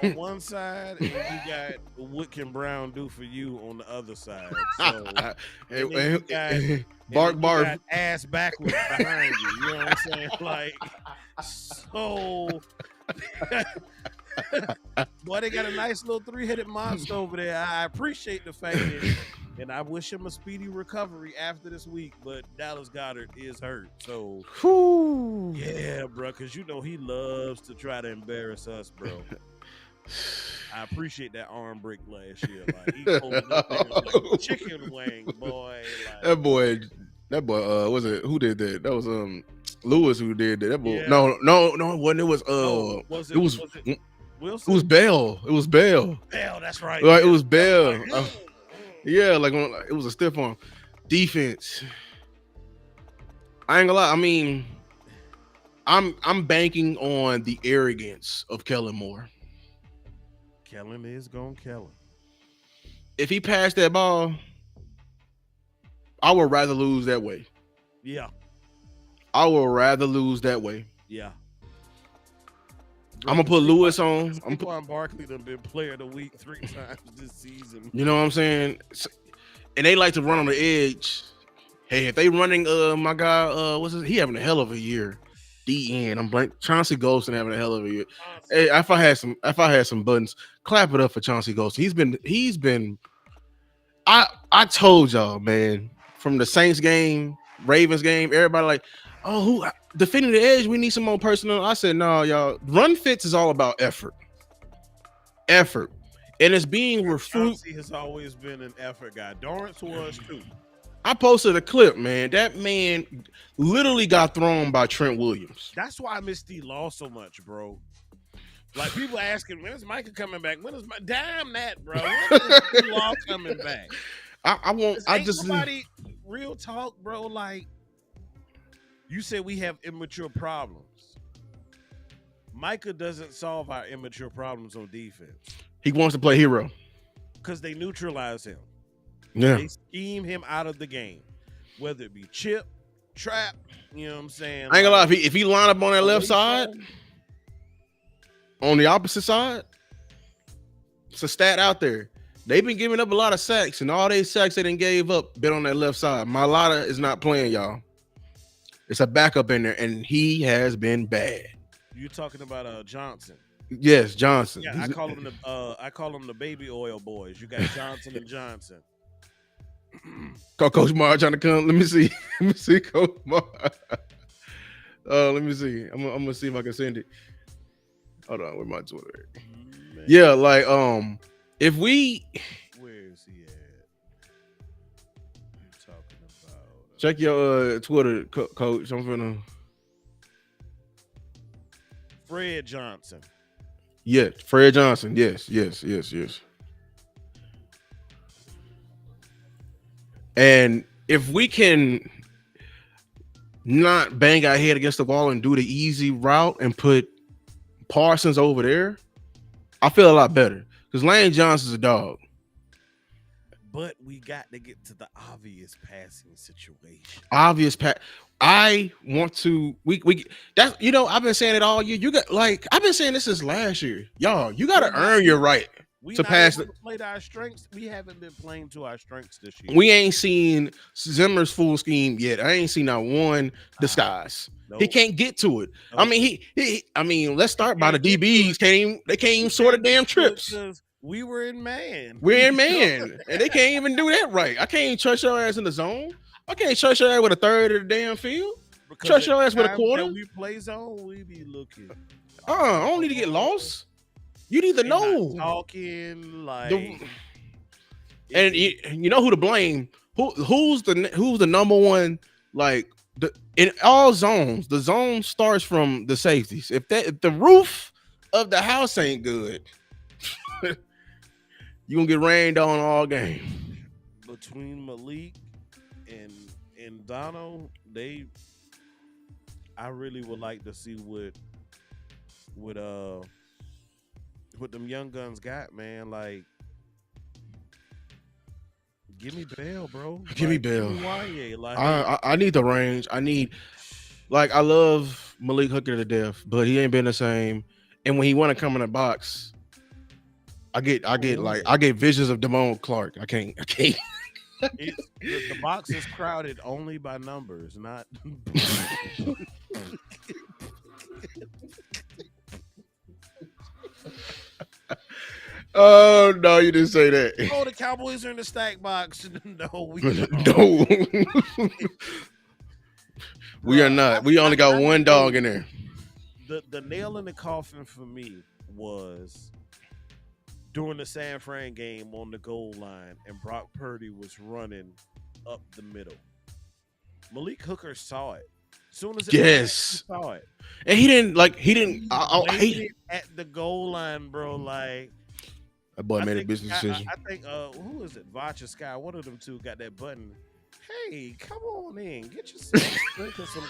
on one side, and you got what can Brown do for you on the other side. So, bark, ass backwards behind you. You know what I'm saying? Like, so, boy, they got a nice little 3-headed monster over there. I appreciate the fact that, and I wish him a speedy recovery after this week. But Dallas Goedert is hurt, so yeah, bro. Because he loves to try to embarrass us, bro. I appreciate that arm break last year. Like he pulled up like chicken wing, boy. Like, that boy. Was it who did that? That was Lewis who did that. That boy. Yeah. No, it wasn't. It was it was Wilson? It was Bell. It was Bell. Bell, that's right. Like, it was Bell. Yeah, like it was a stiff arm. Defense. I ain't gonna lie. I mean, I'm banking on the arrogance of Kellen Moore. Kellen is gonna kill him. If he passed that ball, I would rather lose that way. Yeah. I would rather lose that way. Yeah. I'm gonna put Lewis on. Saquon Barkley done been player of the week 3 times this season. You know what I'm saying? And they like to run on the edge. Hey, if they running, my guy, he having a hell of a year. DN. I'm blank. Chauncey Golston having a hell of a year. Hey, if I had some buttons, clap it up for Chauncey Golston. He's been. I told y'all, man, from the Saints game, Ravens game, everybody like, oh, who defending the edge? We need some more personnel. I said, no, y'all. Run fits is all about effort, and it's being refuted. Chauncey has always been an effort guy. Dorrance was too. I posted a clip, man. That man literally got thrown by Trent Williams. That's why I miss D Law so much, bro. Like people asking, when is Micah coming back? Damn that, bro. When is D Law coming back? Nobody real talk, bro. Like you said, we have immature problems. Micah doesn't solve our immature problems on defense. He wants to play hero because they neutralize him. Yeah. They scheme him out of the game, whether it be chip, trap, you know what I'm saying? I ain't gonna lie, if he line up on that left side, on the opposite side, it's a stat out there. They've been giving up a lot of sacks, and all they sacks they done gave up been on that left side. Mailata is not playing, y'all. It's a backup in there, and he has been bad. You talking about Johnson? Yes, Johnson. Yeah, I call them the baby oil boys. You got Johnson and Johnson. Coach Mar trying to come. Let me see. Coach Mar. Let me see. I'm gonna see if I can send it. Hold on, where my Twitter? Man. Yeah, like if we. Where is he at? You talking about? Check your Twitter, Coach. I'm finna. Fred Johnson. Yes, Fred Johnson. Yes. And if we can not bang our head against the wall and do the easy route and put Parsons over there, I feel a lot better because Lane Johnson's a dog. But we got to get to the obvious passing situation. I want to. We that's I've been saying it all year. You got I've been saying this since last year, y'all. You got to earn your right. We to not pass able it. to play to our strengths. We haven't been playing to our strengths this year. We ain't seen Zimmer's full scheme yet. I ain't seen not one Ah, disguise. He nope, can't get to it. I nope. mean, I mean, let's He start by the can't get to it. DBs. They can't even He sort of can't get damn to it trips. because we were in man. We're in You know? man, and they can't even do that right. I can't trust your ass in the zone. I can't trust your ass with a third of the damn field. Because Trust at your ass the with a times quarter. that we play zone, we be looking. I don't need to get Oh, lost. You need to they not know talking the like it. and you know who to blame. Who's the number one like the in all zones? The zone starts from the safeties. If the roof of the house ain't good, you gonna get rained on all game. Between Malik and Dono, they I really would like to see what what them young guns got, man. Like, give me Bell, bro. Give me Like, give Bell. me Wanye. Like, I need the range. I need like I love Malik Hooker to death, but he ain't been the same. And when he want to come in the box, I get visions of Damone Clark. I can't. it's the box is crowded only by numbers, not. Oh no, you didn't say that. Oh, the Cowboys are in the stack box. No, we don't. No, we are Bruh, not. We only got I one dog know in there. the nail in the coffin for me was during the San Fran game on the goal line, and Brock Purdy was running up the middle. Malik Hooker saw it. As soon as it Yes, he saw it. and he didn't like. He didn't. He I hate waited at the goal line, bro. Like that boy I made a think business decision. I think who is it? Vacha Sky. One of them two got that button. Hey, come on in. Get yourself a drink of some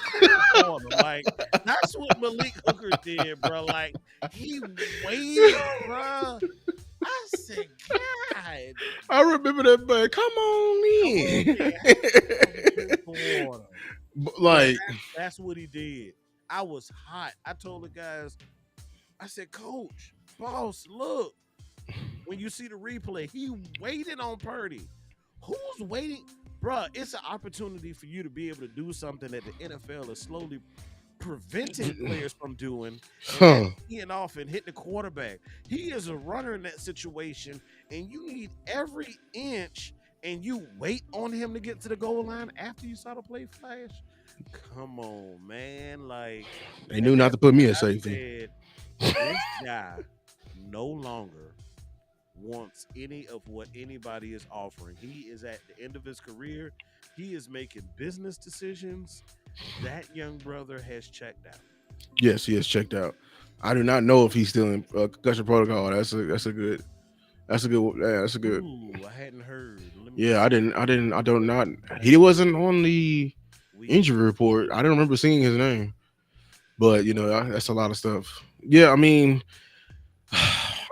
cool water. Like that's what Malik Hooker did, bro. Like he waited, bro. I said, God, I remember that, but come on come on, in. man. Have yourself a drink of water. Bro, Like that's what he did. I was hot. I told the guys, I said, Coach, boss, look. When you see the replay, he waited on Purdy. Who's waiting? Bruh, it's an opportunity for you to be able to do something that the NFL is slowly preventing players from doing, and that's huh. teeing off and hit the quarterback. He is a runner in that situation, and you need every inch, and you wait on him to get to the goal line after you saw the play flash. Come on, man. Like, They and knew not that's to put me when at I safety. said, this guy no longer wants any of what anybody is offering. He is at the end of his career. He is making business decisions. That young brother has checked out. Yes, he has checked out. I do not know if he's still in concussion protocol. That's a good yeah, that's a good. Ooh, I hadn't heard. Let me Yeah, see. I don't not. He wasn't on the We injury report. I don't remember seeing his name, but you know that's a lot of stuff. Yeah, I mean,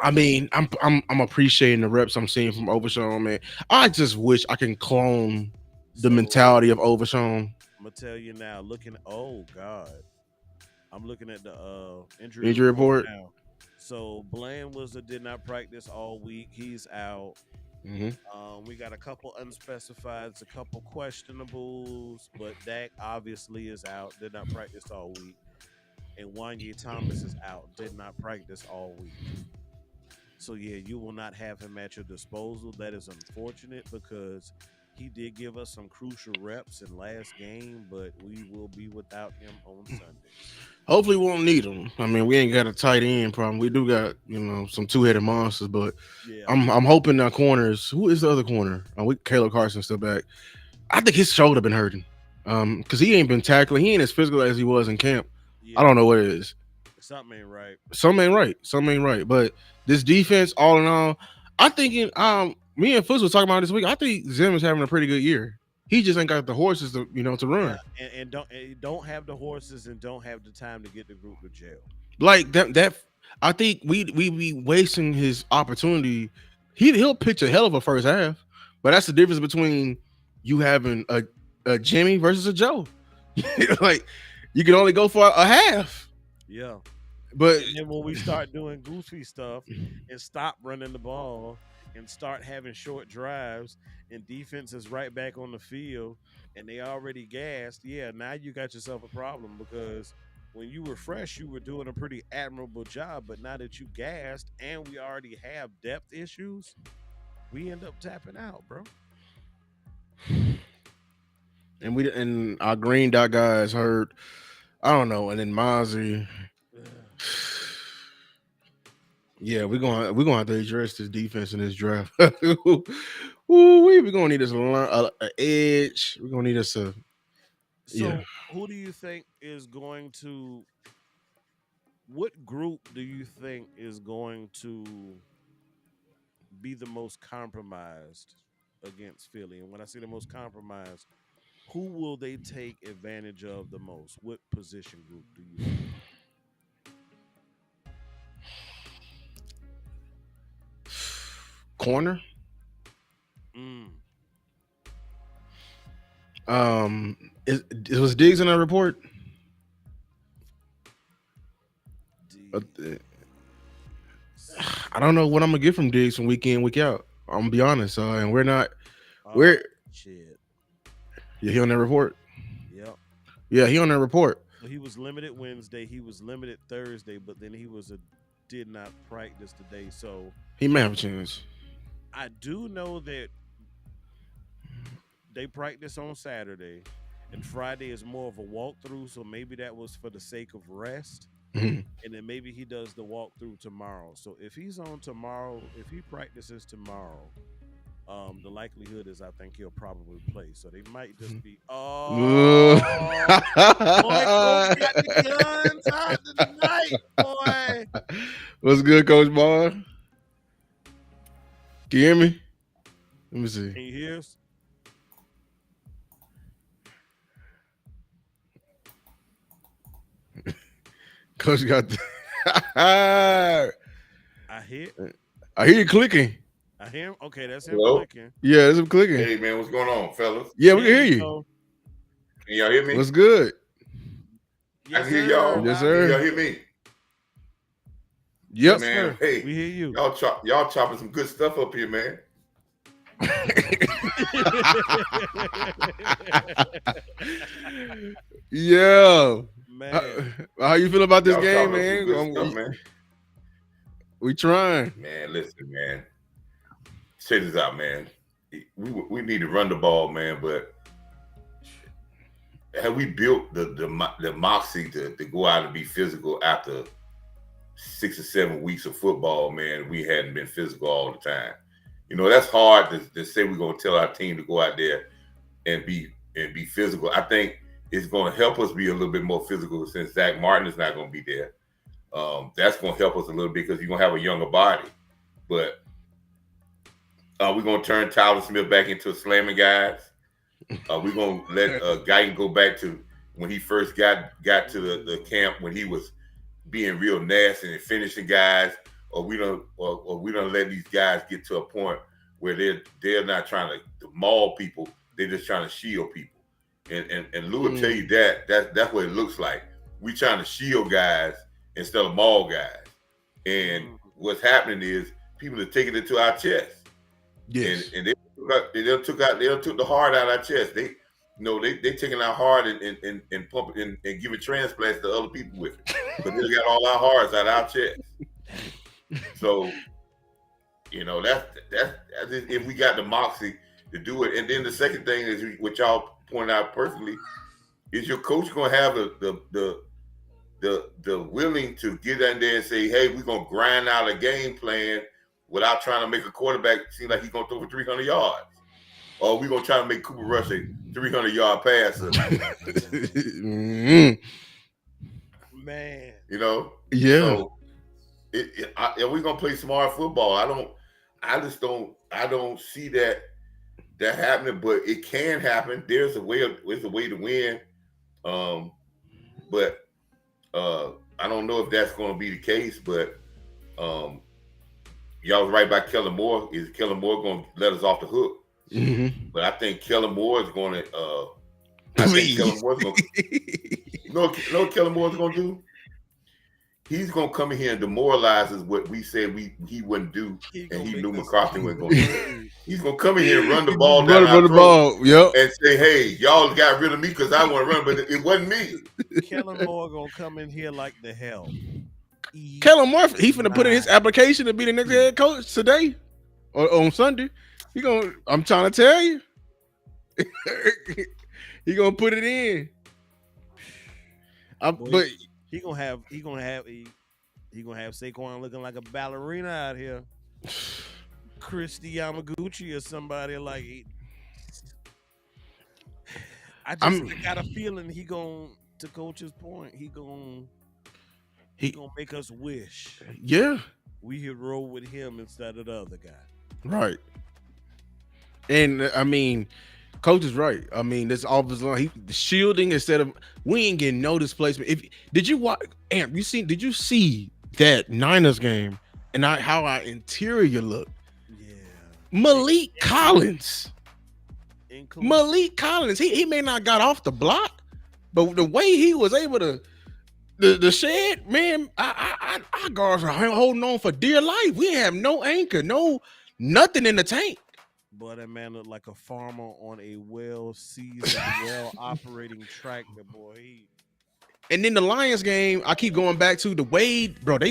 I'm appreciating the reps I'm seeing from Overshawn, man. I just wish I can clone the so mentality of Overshawn. I'm gonna tell you now. Looking, oh God, I'm looking at the injury Injury report report. now. So Bland did not practice all week. He's out. Hmm. We got a couple unspecifieds, a couple questionables, but Dak obviously is out. Did not practice all week. And Wanye Thomas is out. Did not practice all week. So yeah, you will not have him at your disposal. That is unfortunate because he did give us some crucial reps in last game, but we will be without him on Sunday. Hopefully, we won't need him. I mean, we ain't got a tight end problem. We do got some two-headed monsters, but Yeah. I'm hoping our corners. Who is the other corner? We Caleb Carson's still back. I think his shoulder been hurting. Because he ain't been tackling. He ain't as physical as he was in camp. I Yeah. don't know what it is. Something ain't right. Something ain't right. Something ain't right. But this defense, all in all, I thinking me and Foots was talking about this week. I think Zim is having a pretty good year. He just ain't got the horses to to Yeah. run. And don't have the horses and don't have the time to get the group to jail. Like that I think we be wasting his opportunity. He'll pitch a hell of a first half, but that's the difference between you having a Jimmy versus a Joe. Like you can only go for a half. Yeah. But And then when we start doing goofy stuff and stop running the ball and start having short drives and defense is right back on the field and they already gassed, yeah, now you got yourself a problem because when you were fresh, you were doing a pretty admirable job. But now that you gassed and we already have depth issues, we end up tapping out, bro. and our green dot guy is hurt. I don't know. And then Mozzie, yeah, we're gonna have to address this defense in this draft. Ooh, we're gonna need us a edge. We're gonna need us a yeah. So, who do you think is going to, what group do you think is going to be the most compromised against Philly? And when I say the most compromised, who will they take advantage of the most? What position group do you think? Corner. Mm, Was Diggs in that report? Uh, D. I don't know what I'm gonna get from Diggs from week in, week out. I'm gonna be honest, and we're not. Oh We're shit. yeah, he on that report. Yep. Yeah, he on that report. So he was limited Wednesday. He was limited Thursday, but then he was a did not practice today. So He may have a chance. I do know that they practice on Saturday, and Friday is more of a walkthrough. So maybe that was for the sake of rest, Mhm. and then maybe he does the walkthrough tomorrow. So if he's on tomorrow, if he practices tomorrow, the likelihood is I think he'll probably play. So they might just be, oh, boy, Coach got the guns out tonight, boy. What's good, Coach Ball? Can you hear me? Let me see. Can you hear us? Coach got. I hear, I hear you clicking. I hear him. Okay, that's him Hello? clicking. Yeah, there's him clicking. Hey man, what's going on, fellas? Yeah, we can There hear you you. go. Can y'all hear me? What's good? I Yes, can hear sir. y'all. Yes, Can y'all sir. hear me? Yep. Yes, Man, sir. hey, We hear you. y'all chopping some good stuff up here, man. Yeah. How, Man, how you feel about this Y'all game, chopping up some man? good stuff, man. We trying. Man, listen, man. Check this out, man. We need to run the ball, man, but have we built the moxie to go out and be physical after 6 or 7 weeks of football, man? We hadn't been physical all the time. You know, that's hard to say we're gonna tell our team to go out there and be physical. I think it's gonna help us be a little bit more physical since Zach Martin is not gonna be there. That's gonna help us a little bit because you're gonna have a younger body. But we're gonna turn Tyler Smith back into slamming guys. We're gonna let Guyton go back to when he first got to the camp when he was being real nasty and finishing guys, or we don't let these guys get to a point where they're not trying to maul people, they're just trying to shield people. And Lou will tell you that's what it looks like. We trying to shield guys instead of maul guys. And what's happening is people are taking it to our chest. Yes. And they took the heart out of our chest. They taking our heart and pumping and giving transplants to other people with it. But they got all our hearts out of our chest. So, that's if we got the moxie to do it. And then the second thing is what y'all pointed out perfectly is your coach gonna have the willing to get in there and say, hey, we're gonna grind out a game plan without trying to make a quarterback seem like he's gonna throw for 300 yards. Or we're gonna try to make Cooper Rush a 300-yard passer. man. Yeah. So are we gonna play smart football? I don't see that happening, but it can happen. There's a way to win. But I don't know if that's gonna be the case, but y'all was right about Kellen Moore. Is Kellen Moore gonna let us off the hook? Mm-hmm. But I think Kellen Moore is gonna I think Kellen Moore's gonna you know what Kellen Moore's gonna do? he's gonna come in here and demoralize us what we said he wouldn't do, and he knew McCarthy wasn't gonna do. He's gonna come in here and run the ball down our throat and say, "Hey, y'all got rid of me because I want to run," but it wasn't me. Kellen Moore gonna come in here like the hell. Kellen Moore, he finna put in his application to be the next head coach today or on Sunday. I'm trying to tell you, he gonna put it in. But he gonna have Saquon looking like a ballerina out here. Christy Yamaguchi or somebody like. I got a feeling he gonna, to Coach's point, he gonna make us wish. Yeah, we could roll with him instead of the other guy. Right. And I mean, Coach is right. I mean, this offensive line, the shielding instead of, we ain't getting no displacement. Did you see that Niners game and how our interior looked? Yeah. Malik Collins. He may not got off the block, but the way he was able to the shed, man, our guards are holding on for dear life. We have no anchor, nothing in the tank. But that man looked like a farmer on a well-seasoned, well-operating tractor, boy. And then the Lions game, I keep going back to the Wade, bro. They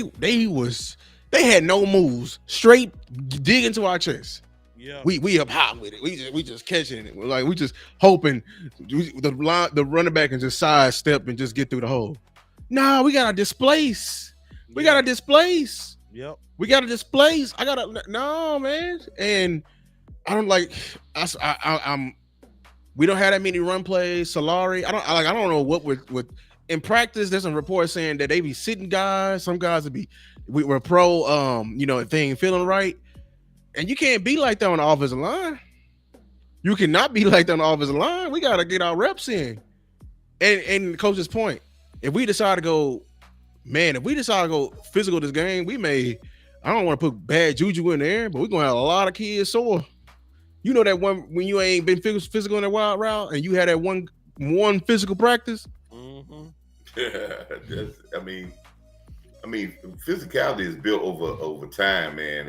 had no moves, straight dig into our chest. Yeah, we up hot with it. We just catching it. Like we just hoping the running back can just sidestep and just get through the hole. Nah, we gotta displace. We gotta displace. Yep. We gotta displace. No, man. And I don't like. We don't have that many run plays. Solari. I don't know what with in practice. There's some reports saying that they be sitting guys. Some guys would be. We're pro. If they ain't feeling right. And you can't be like that on the offensive line. You cannot be like that on the offensive line. We got to get our reps in. And Coach's point, if we decide to go physical this game, I don't want to put bad juju in there, but we're going to have a lot of kids sore. You know that one, when you ain't been physical in that wild route and you had that one physical practice? Mm-hmm. Yeah, I mean, physicality is built over time, man.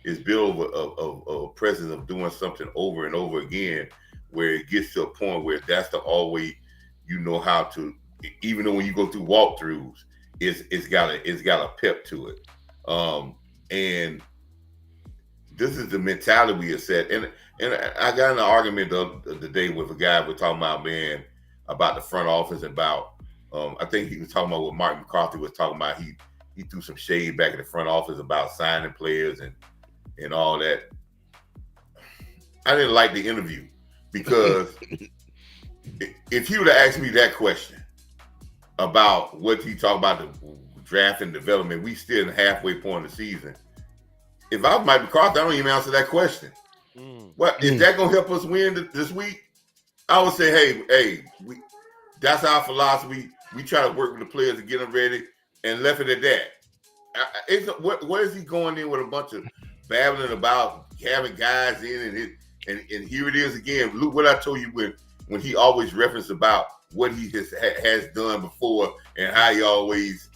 It's built over a presence of doing something over and over again, where it gets to a point where that's the always you know how to. Even though when you go through walkthroughs, it's got a pep to it, and this is the mentality we have set. And I got in an argument the day with a guy we're talking about, man, about the front office, about I think he was talking about what Mark McCarthy was talking about. He threw some shade back in the front office about signing players and all that. I didn't like the interview because if he would have asked me that question about what he talked about the draft and development, we still in the halfway point of the season. If I was Mike McCarthy, I don't even answer that question. Is that going to help us win this week? I would say, hey, that's our philosophy. We try to work with the players to get them ready and left it at that. What is he going in with a bunch of babbling about having guys in and here it is again. Look what I told you when he always referenced about what he has done before and how he always,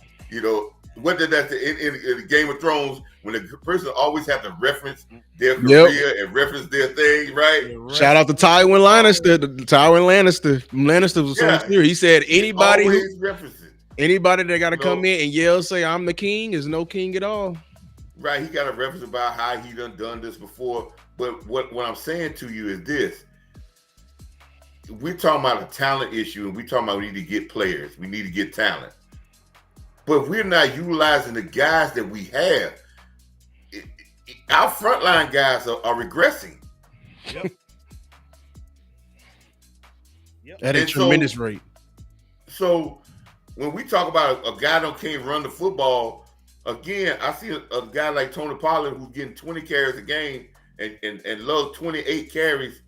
what did that in Game of Thrones when the person always have to reference their career and reference their thing, right? Shout out to Tywin Lannister. Lannister was so serious. He said anybody that got to come in and yell, say I'm the king is no king at all. Right, he got a reference about how he done this before. But what I'm saying to you is this. We're talking about a talent issue, and we're talking about we need to get players. We need to get talent. But we're not utilizing the guys that we have. Our frontline guys are regressing. Yep. At a tremendous rate. So when we talk about a guy that can't run the football, again, I see a guy like Tony Pollard who's getting 20 carries a game and loved 28 carries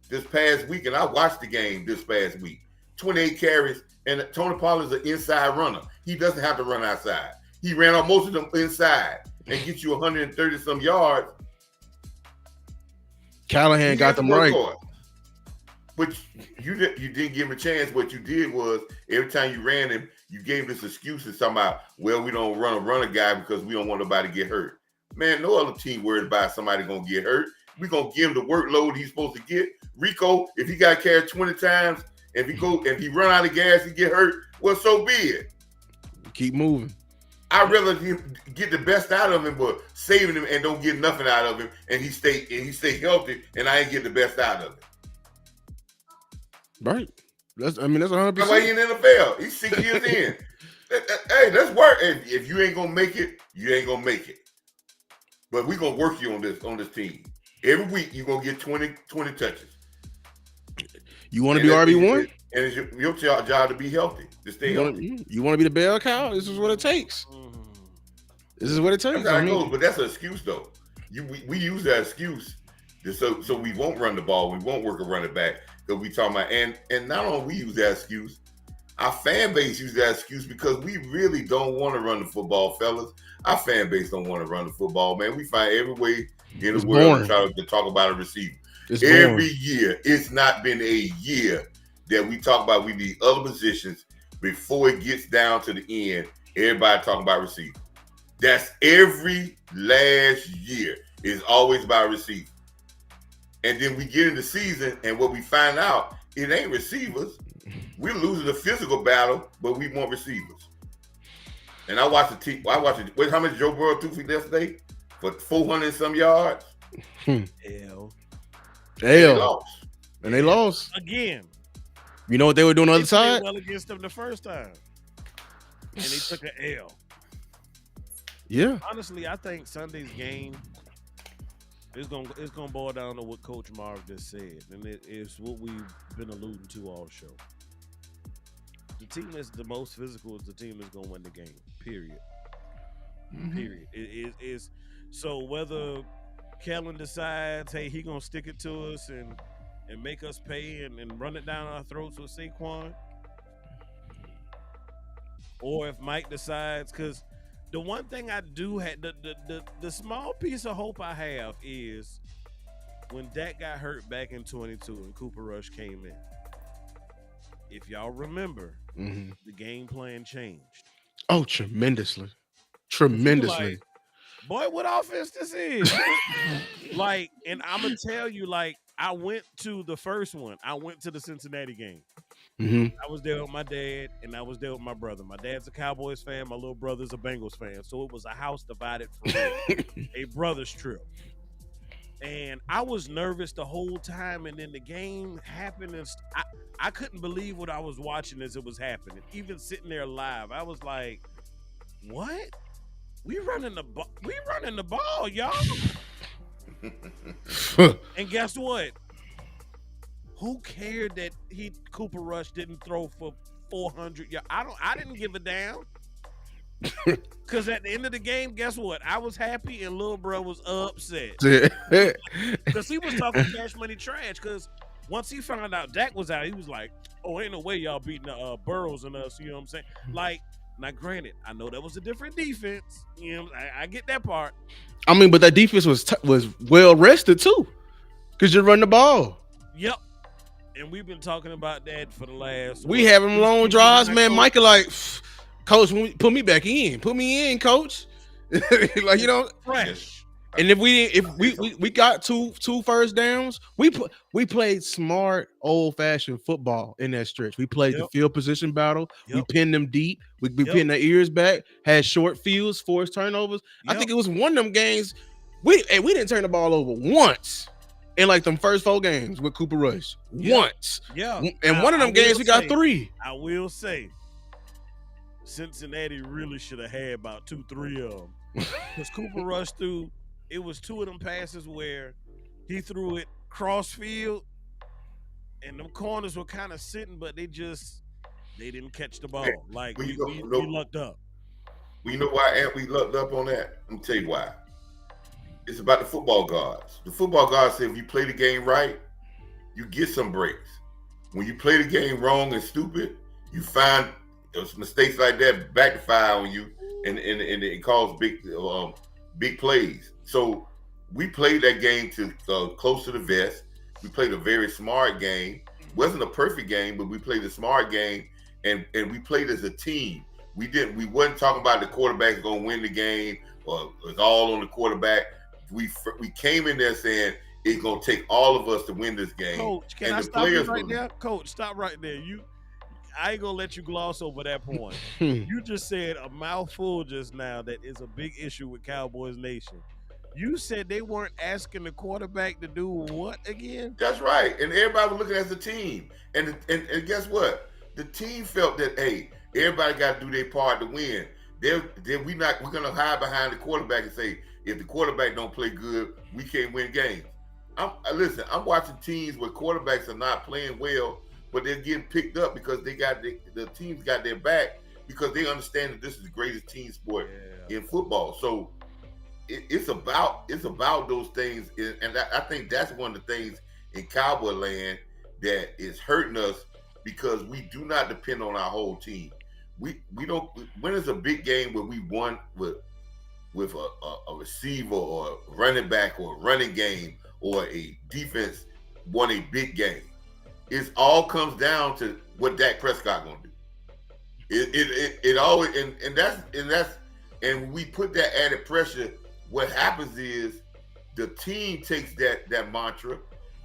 this past week. And I watched the game this past week. 28 carries, and Tony Pollard's an inside runner. He doesn't have to run outside. He ran on most of them inside and get you 130 some yards. Callahan got them right. But you didn't give him a chance. What you did was every time you ran him, you gave this excuse to somebody. Well, we don't run a guy because we don't want nobody to get hurt. Man, no other team worried about somebody gonna get hurt. We gonna give him the workload he's supposed to get. Rico, if he got carried 20 times, if he run out of gas, he get hurt. Well, so be it. Keep moving. I'd rather get the best out of him, but saving him and don't get nothing out of him, and he stay healthy, and I ain't get the best out of him. Right. That's 100%. That's why he in the NFL. He's 6 years in. Hey, let's work. If you ain't gonna make it, you ain't gonna make it. But we gonna work you on this team. Every week you're gonna get 20 touches. You want to be RB1? And it's your job to be healthy, to stay healthy. You want to be the bell cow? This is what it takes. This is what it takes. That's how it goes, but that's an excuse though. We use that excuse so we won't run the ball. We won't work a running back because we talking about and not only we use that excuse, our fan base use that excuse because we really don't want to run the football, fellas. Our fan base don't want to run the football, man. We find every way in the world to talk about a receiver. Every year, it's not been a year that we talk about we need other positions before it gets down to the end. Everybody talking about receiver. That's every last year is always about receiver. And then we get in the season, and what we find out, it ain't receivers. We're losing the physical battle, but we want receivers. And I watched the team. Wait, how much Joe Burrow threw for yesterday? For 400 and some yards. L. And they lost again. You know what they were doing on the other side? Well against them the first time, and they took an L. Yeah. Honestly, I think Sunday's game is gonna boil down to what Coach Marv just said, and it is what we've been alluding to all show. The team that's the most physical is the team that's gonna win the game. Period. Mm-hmm. Period. It is so whether Kellen decides, hey, he gonna stick it to us and make us pay and run it down our throats with Saquon, or if Mike decides, because the one thing I do have, the small piece of hope I have is when Dak got hurt back in 22 and Cooper Rush came in. If y'all remember, the game plan changed. Oh, tremendously. Like, boy, what offense this is? Like, and I'm gonna tell you, like, I went to the first one. I went to the Cincinnati game. I was there with my dad, and I was there with my brother. My dad's a Cowboys fan. My little brother's a Bengals fan. So it was a house divided from a brother's trip. And I was nervous the whole time, and then the game happened, and I couldn't believe what I was watching as it was happening. Even sitting there live, I was like, "What? We running the ball, y'all." And guess what? Who cared that Cooper Rush didn't throw for 400 yards? I didn't give a damn. Because at the end of the game, guess what? I was happy and little bro was upset. Because he was talking cash money trash. Because once he found out Dak was out, he was like, "Oh, ain't no way y'all beating the Burrows and us." You know what I'm saying? Like, now granted, I know that was a different defense. You know, I get that part. I mean, but that defense was well rested too, because you run the ball. Yep. And we've been talking about that for the last. We having long drives, man. Michael, like, Coach, put me back in. Put me in, Coach. Like, you know, fresh. And if we got two first downs, we played smart, old-fashioned football in that stretch. We played the field position battle. We pinned them deep. We pinned their ears back. Had short fields, forced turnovers. I think it was one of them games. We didn't turn the ball over once in like them first 4 games with Cooper Rush. Once. Yeah. And one of them games we got 3. I will say, Cincinnati really should have had about 2-3 of them. Because Cooper Rush threw. It was 2 of them passes where he threw it cross field, and them corners were kind of sitting, but they didn't catch the ball. Like, we lucked up. Well, you know why we lucked up on that? Let me tell you why. It's about the football gods. The football gods say if you play the game right, you get some breaks. When you play the game wrong and stupid, you find those mistakes like that backfire on you, and it causes big plays. So we played that game to close to the vest. We played a very smart game, Wasn't a perfect game, but we played a smart game, and we played as a team. We wasn't talking about the quarterback's going to win the game or it's all on the quarterback. We came in there saying it's going to take all of us to win this game. Coach, can and I the stop you players right there? Coach, stop right there. I ain't gonna let you gloss over that point. Hmm. You just said a mouthful just now that is a big issue with Cowboys Nation. You said they weren't asking the quarterback to do what again? That's right. And everybody was looking as a team. And guess what? The team felt that, hey, everybody got to do their part to win. We're gonna hide behind the quarterback and say, if the quarterback don't play good, we can't win games. Listen, I'm watching teams where quarterbacks are not playing well, but they're getting picked up because the team's got their back because they understand that this is the greatest team sport in football. So it's about those things, and I think that's one of the things in Cowboy land that is hurting us because we do not depend on our whole team. We don't. When it's a big game where we won with a receiver or a running back or a running game or a defense won a big game, it all comes down to what Dak Prescott gonna do. It always and we put that added pressure. What happens is the team takes that mantra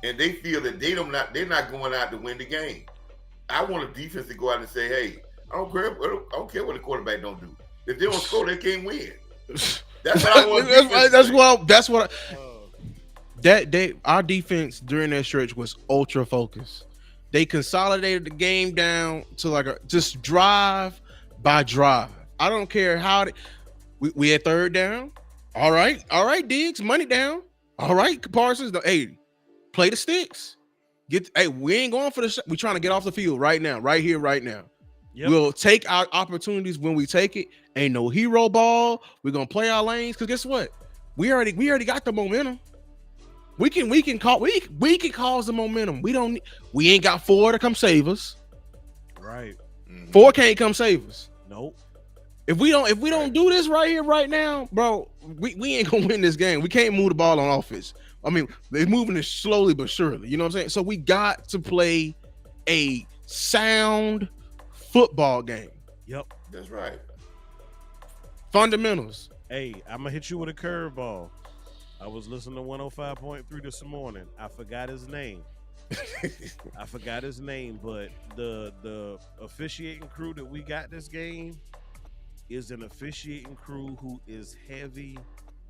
and they feel that they're not going out to win the game. I want a defense to go out and say, hey, I don't care what the quarterback don't do. If they don't score, they can't win. That's what I want. That's what our defense during that stretch was ultra focused. They consolidated the game down to just drive by drive. I don't care how we had third down. All right, Diggs, money down. All right, Parsons, hey, play the sticks. We ain't going for the. We trying to get off the field right now, right here, right now. Yep. We'll take our opportunities when we take it. Ain't no hero ball. We're gonna play our lanes because guess what? We already got the momentum. We can cause the momentum. We ain't got 4 to come save us. Right. 4 can't come save us. Nope. If we don't do this right here, right now, bro, we ain't gonna win this game. We can't move the ball on offense. I mean, they're moving it slowly but surely. You know what I'm saying? So we got to play a sound football game. Yep. That's right. Fundamentals. Hey, I'm gonna hit you with a curveball. I was listening to 105.3 this morning. I forgot his name. But the officiating crew that we got this game is an officiating crew who is heavy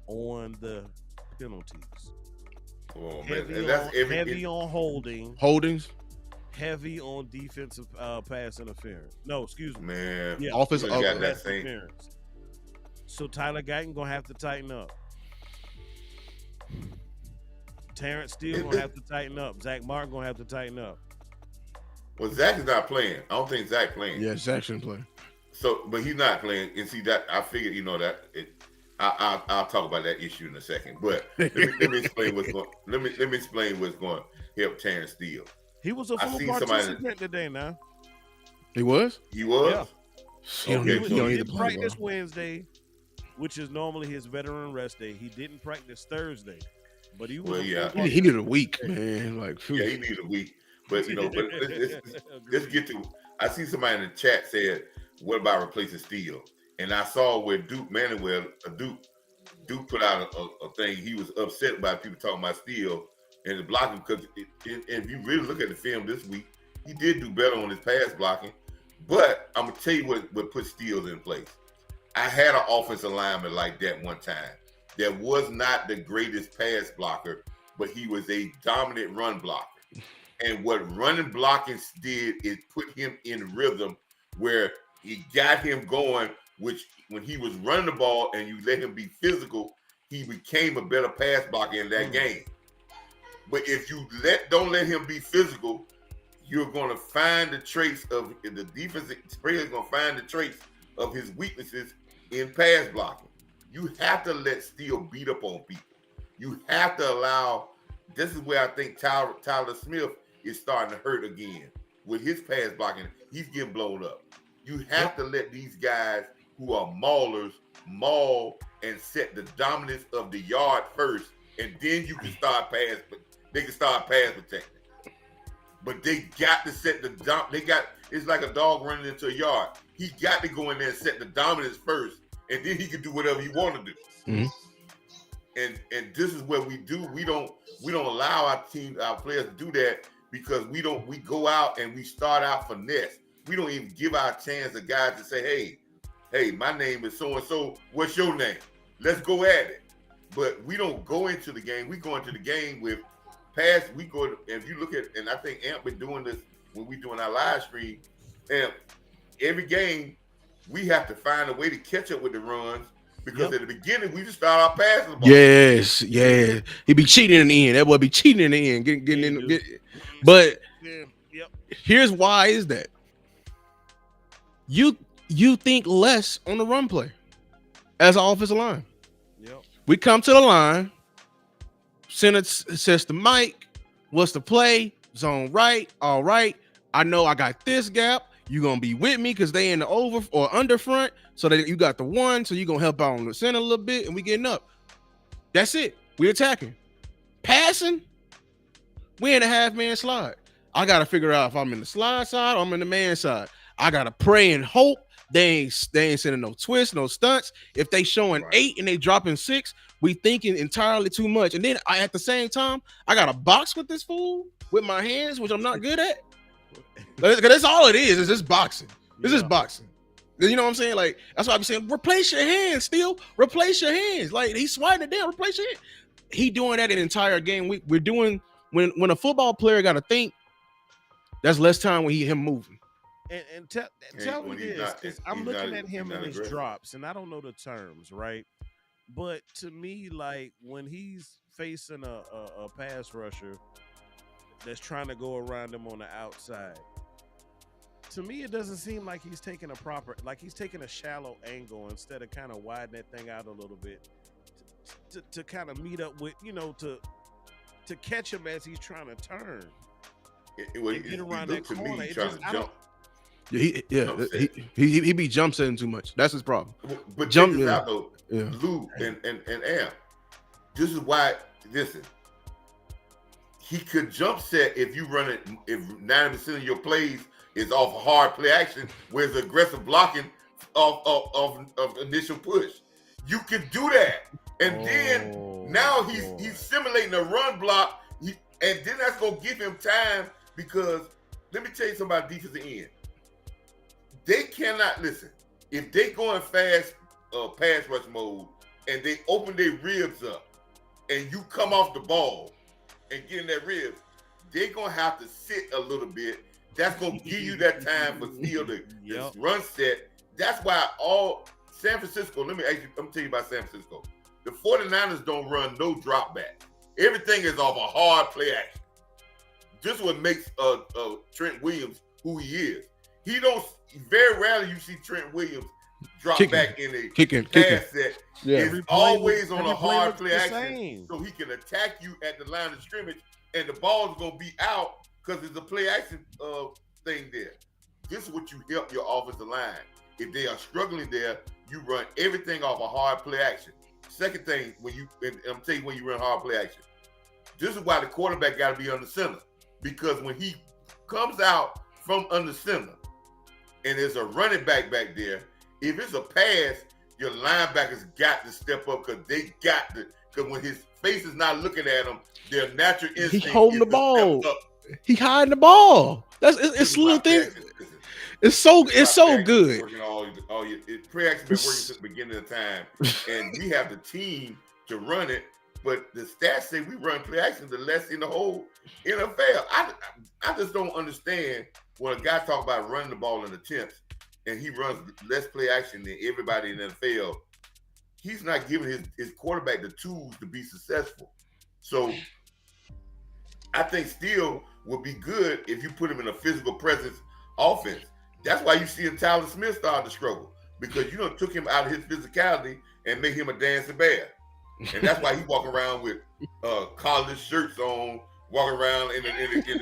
on the penalties. Oh, heavy on holdings, heavy on defensive pass interference. No, excuse me. Man, yeah, offensive pass interference. So Tyler Guyton gonna have to tighten up. Terrence Steele gonna have to tighten up. Zach Martin gonna have to tighten up. Well, Zach is not playing. I don't think Zach playing. Yeah, Zach shouldn't play. So, but he's not playing. And see that I figured, I'll talk about that issue in a second. But let me explain what's going. Let me explain what's going to help Terrence Steele. He was a full participant today. Now he was. He was. Yeah. Okay, he didn't practice Wednesday, which is normally his veteran rest day. He didn't practice Thursday, but he was. Well, yeah. He needed a week, man. Like, yeah, he needed a week. But let's get to. I see somebody in the chat said, "What about replacing Steele?" And I saw where Duke put out a thing. He was upset by people talking about Steele and the blocking because if you really look at the film this week, he did do better on his pass blocking. But I'm gonna tell you what put Steele in place. I had an offensive lineman like that one time. That was not the greatest pass blocker, but he was a dominant run blocker. And what running blocking did is put him in rhythm where he got him going, which when he was running the ball and you let him be physical, he became a better pass blocker in that game. But if you don't let him be physical, you're going to find the traits of the defensive player is going to find the traits of his weaknesses in pass blocking. You have to let Steele beat up on people. You have to allow. This is where I think Tyler Smith is starting to hurt again with his pass blocking. He's getting blown up. You have to let these guys who are maulers maul and set the dominance of the yard first, and then you can start pass. They can start pass protecting. but they got to set the it's like a dog running into a yard. He got to go in there and set the dominance first, and then he can do whatever he want to do. Mm-hmm. And this is what we do. We don't allow our players to do that because we go out and we start out finesse. We don't even give our chance to guys to say, hey, my name is so and so. What's your name? Let's go at it. But we don't go into the game. We go into the game with pass. We go. If you look at, and I think Amp been doing this when we doing our live stream. Amp, every game we have to find a way to catch up with the runs. Because at the beginning, we just start our passing the ball. Yes, yeah. He be cheating in the end. That boy be cheating in the end. Getting in. But here's why is that. You think less on the run play as an offensive line. Yep. We come to the line. Center says to Mike, what's the play? Zone right. All right. I know I got this gap. You're going to be with me because they in the over or under front. So that you got the one. So you're going to help out on the center a little bit and we getting up. That's it. We attacking. Passing, we in a half-man slide. I got to figure out if I'm in the slide side or I'm in the man side. I got to pray and hope they ain't sending no twists, no stunts. If they showing 8 and they dropping 6, we thinking entirely too much. And then at the same time, I got to box with this fool with my hands, which I'm not good at. That's all it is. It's just boxing. It's just boxing. You know what I'm saying? Like, that's why I'm saying, replace your hands, still. Replace your hands. Like, he's swatting it down. Replace your hands. He doing that an entire game. We're doing, when a football player got to think, that's less time when him moving. And tell me this, because I'm looking at him in his drops, and I don't know the terms, right? But to me, like, when he's facing a pass rusher that's trying to go around him on the outside, to me, it doesn't seem like he's taking he's taking a shallow angle instead of kind of widen that thing out a little bit to kind of meet up with, to catch him as he's trying to turn. Get around that corner. He be jump setting too much. That's his problem. But jump this out though, Lou and Amp. This is why. Listen, he could jump set if you run it. If 90% of your plays is off a hard play action, where it's aggressive blocking of initial push, you can do that. And then now he's simulating a run block, and then that's gonna give him time because let me tell you something about defensive end. They cannot listen. If they going fast pass rush mode and they open their ribs up and you come off the ball and get in that ribs, they're gonna have to sit a little bit. That's gonna give you that time for still the run set. That's why all San Francisco, I'm telling you about San Francisco. The 49ers don't run no drop back. Everything is off a hard play action. This is what makes Trent Williams who he is. Very rarely you see Trent Williams drop back in a pass set. Yeah. It's always on a hard play action, so he can attack you at the line of scrimmage, and the ball's gonna be out because there's a play action thing there. This is what you help your offensive line. If they are struggling there, you run everything off a hard play action. Second thing, I'm telling you when you run hard play action, this is why the quarterback got to be under center, because when he comes out from under center and there's a running back there, if it's a pass, your linebackers got to step up because when his face is not looking at him, their natural instinct he holding the ball. He hiding the ball. It's little things. It's so good. Play action been working since the beginning of the time, and we have the team to run it. But the stats say we run play action the less in the whole NFL. I just don't understand when a guy talk about running the ball in attempts and he runs less play action than everybody in the NFL. He's not giving his quarterback the tools to be successful. So I think still would be good if you put him in a physical presence offense. That's why you see Tyler Smith start to struggle, because you took him out of his physicality and made him a dancing bear. And that's why he walk around with collarless shirts on, walking around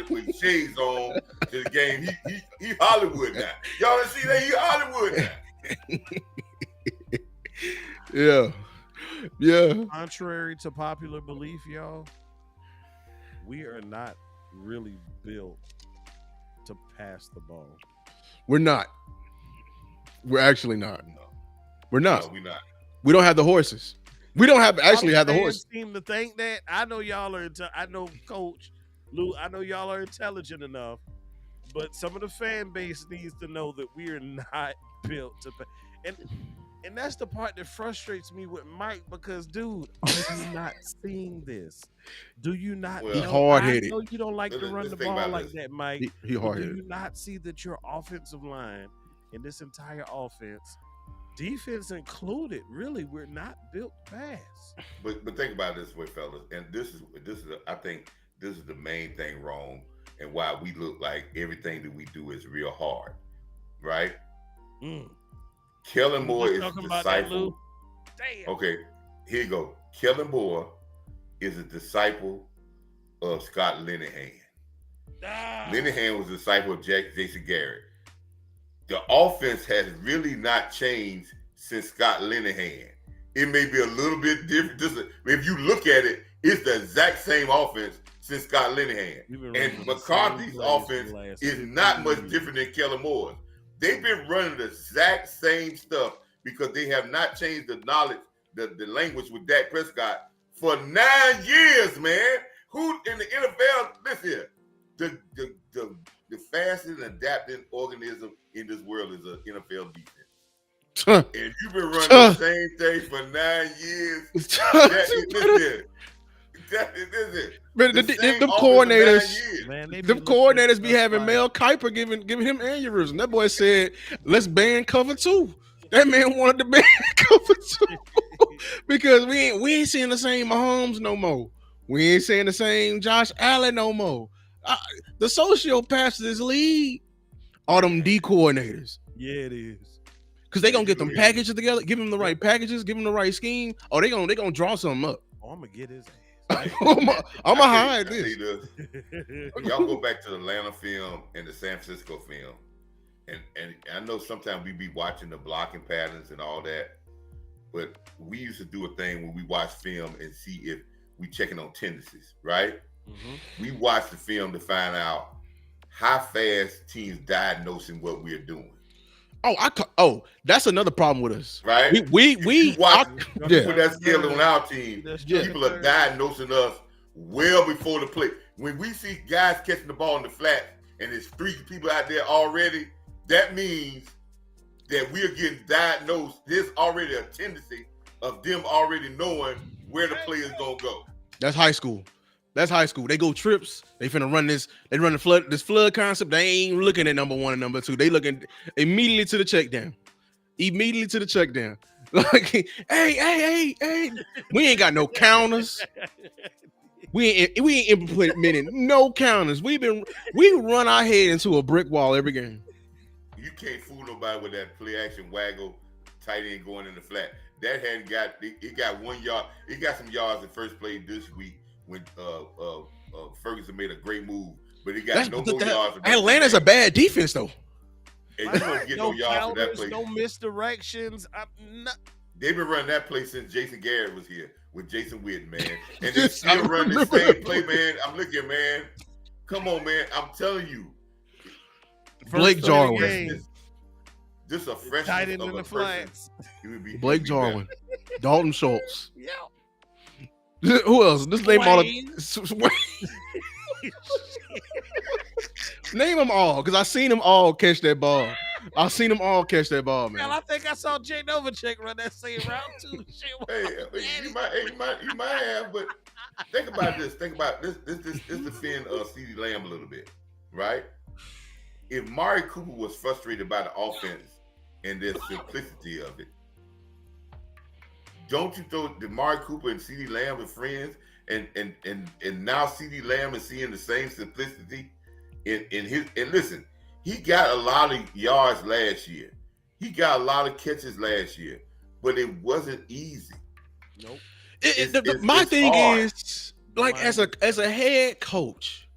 with shades on to the game. He Hollywood now. Y'all done see that? He Hollywood now. Yeah. Contrary to popular belief, y'all, we are not really built to pass the ball. We're not. We're actually not. No, We're not. no, we not. We don't have the horses. We don't have actually have the Fans horse. seem to think that. I know y'all are. I know Coach Lou. I know y'all are intelligent enough, but some of the fan base needs to know that we are not built to. And that's the part that frustrates me with Mike because, dude, are you not seeing this? Do you not? Well, He know? hard-headed. I know you don't like to run let's the think ball about like this. that, Mike. He But hard do headed. you not see that your offensive line and this entire offense, defense included, really, we're not built fast. But think about it this way, fellas, and this is I think this is the main thing wrong, and why we look like everything that we do is real hard, right? Mm. Kellen We Moore just is talking a about that, disciple. Lou. Damn. Okay, here you go. Kellen Moore is a disciple of Scott Linehan. Ah. Linehan was a disciple of Jason Garrett. The offense has really not changed since Scott Linehan. It may be a little bit different. If you look at it, it's the exact same offense since Scott Linehan. And McCarthy's offense is not much different than Kellen Moore's. They've been running the exact same stuff because they have not changed the knowledge, the language with Dak Prescott for 9 years, man. Who in the NFL, listen here, the fastest adapting organism in this world is an NFL defense. And you've been running the same thing for 9 years. But them coordinators, man, them coordinators be having Mel Kiper giving him aneurysm. That boy said, "Let's ban cover 2." That man wanted to ban cover 2 because we ain't seeing the same Mahomes no more. We ain't seeing the same Josh Allen no more. The sociopaths of this league are them D coordinators. Yeah, it is. Because they gonna get them packages together, give them the right packages, give them the right scheme, or they gonna draw something up. Oh, I'm gonna get his ass. I'm gonna hide this. Y'all go back to the Atlanta film and the San Francisco film, and I know sometimes we be watching the blocking patterns and all that, but we used to do a thing when we watch film and see if we checking on tendencies, right? Mm-hmm. We watch the film to find out how fast teams diagnosing what we're doing. That's another problem with us, right? We watch with that skill on our team. People are diagnosing us well before the play. When we see guys catching the ball in the flat and there's 3 people out there already, that means that we are getting diagnosed. There's already a tendency of them already knowing where the play is gonna go. That's high school. They go trips. They finna run this. They run this flood concept. They ain't looking at number 1 and number 2. They looking immediately to the check down. Like, hey. We ain't got no counters. We ain't implementing no counters. We run our head into a brick wall every game. You can't fool nobody with that play action waggle tight end going in the flat. That hadn't got it got 1 yard. It got some yards in first play this week when Ferguson made a great move, but he got no more yards. Atlanta's a bad defense though. And you don't get no yards for that play. No misdirections. They've been running that play since Jason Garrett was here with Jason Witten, man. And they're still running the same play, man. I'm looking, man. Come on, man. I'm telling you. Blake Jarwin. Just a freshman tight end of in a the flats. Blake Jarwin. Dalton Schultz. Yeah. Who else? Just name all name them all, because I seen them all catch that ball. Man. Hell, I think I saw Jay Novacek run that same route too. You might have, but think about this. This defend CeeDee Lamb a little bit, right? If Mari Cooper was frustrated by the offense and the simplicity of it, don't you throw Mari Cooper and CeeDee Lamb as friends, and now CeeDee Lamb is seeing the same simplicity in his, and listen, he got a lot of yards last year. He got a lot of catches last year, but it wasn't easy. Nope. My thing is, like, as a head coach,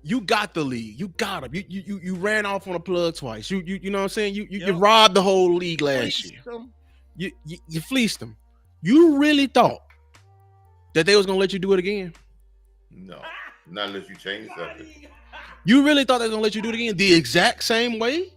you got the league. You got him. You ran off on a plug twice. You know what I'm saying? You robbed the whole league last year. You fleeced them. You really thought that they was gonna let you do it again? No, not unless you change something. You really thought they was gonna let you do it again the exact same way?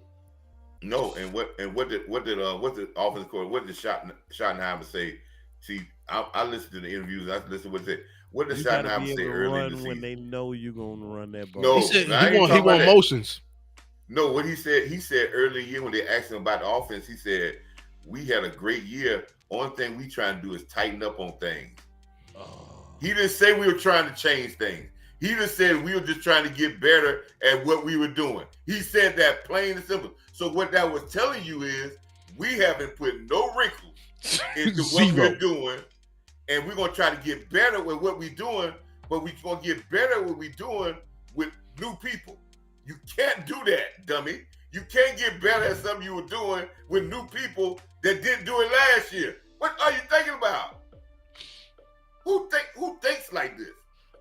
No, and what did the offensive court, what did Schottenheimer say? See, I listened to the interviews. I listened to what they said. What did You got to Schottenheimer be able say to early in the run when season? they know you're gonna run that ball. He No, said I ain't he talking about want that. motions. No, what he said early in the year when they asked him about the offense, he said, "We had a great year. Only thing we trying to do is tighten up on things." Oh. He didn't say we were trying to change things. He just said we were just trying to get better at what we were doing. He said that plain and simple. So what that was telling you is we haven't put no wrinkles into what Zero. we're doing, and we're gonna try to get better with what we're doing, but we're gonna get better at what we're doing with new people. You can't do that, dummy. You can't get better at something you were doing with new people that didn't do it last year. What are you thinking about? Who thinks like this?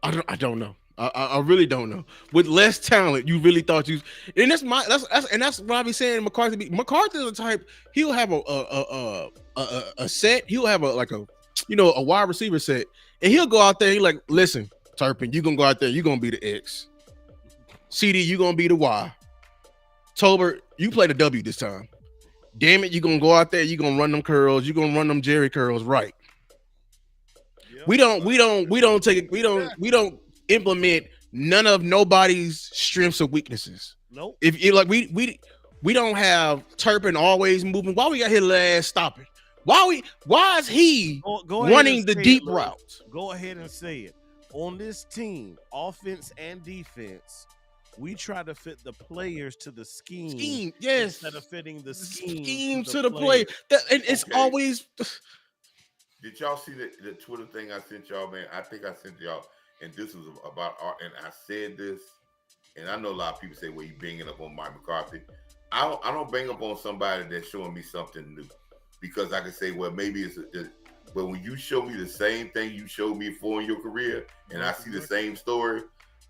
I don't know. I really don't know. With less talent, you really thought you, and that's what I be saying. McCarthy's the type, he'll have a set, he'll have a wide receiver set, and he'll go out there. He like, listen, Turpin, you gonna go out there, you gonna be the X. CD, you gonna be the Y. Tolbert, you play the W this time. Damn it, you gonna go out there, you gonna run them curls, you gonna run them Jerry curls right. Yep. We don't implement none of nobody's strengths or weaknesses. Nope. If you like, we don't have Turpin always moving. Why we got his last stopping? Why is he Go ahead running and the say deep it, Lou. routes? Go ahead and say it. On this team, offense and defense, we try to fit the players to the scheme, Yes, instead of fitting the scheme, scheme to the play. players. And it's Okay. always. Did y'all see the Twitter thing I sent y'all, man? I think I sent y'all, and this was about art. And I said this, and I know a lot of people say, "Well, you banging up on Mike McCarthy." I don't bang up on somebody that's showing me something new, because I can say, well, maybe but when you show me the same thing you showed me before in your career, and I see the same story,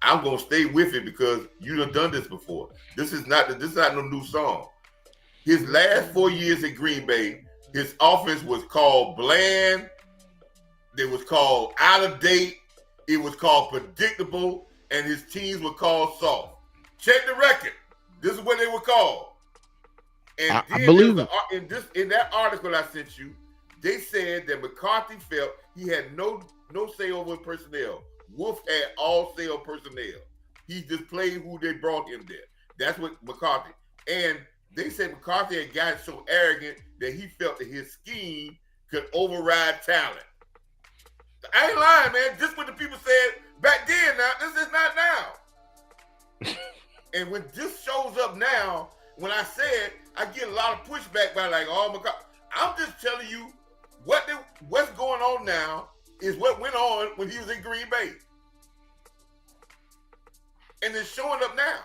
I'm gonna stay with it because you done done this before. This is not no new song. His last 4 years in Green Bay, his offense was called bland. It was called out of date. It was called predictable, and his teams were called soft. Check the record. This is what they were called. And I believe it. In that article I sent you, they said that McCarthy felt he had no say over personnel. Wolf had all say over personnel. He just played who they brought him there. That's what McCarthy. And they said McCarthy had gotten so arrogant that he felt that his scheme could override talent. I ain't lying, man. Just what the people said back then. Now this is not now. And when this shows up now, when I said, I get a lot of pushback by like, oh my God. I'm just telling you what's going on now is what went on when he was in Green Bay. And it's showing up now.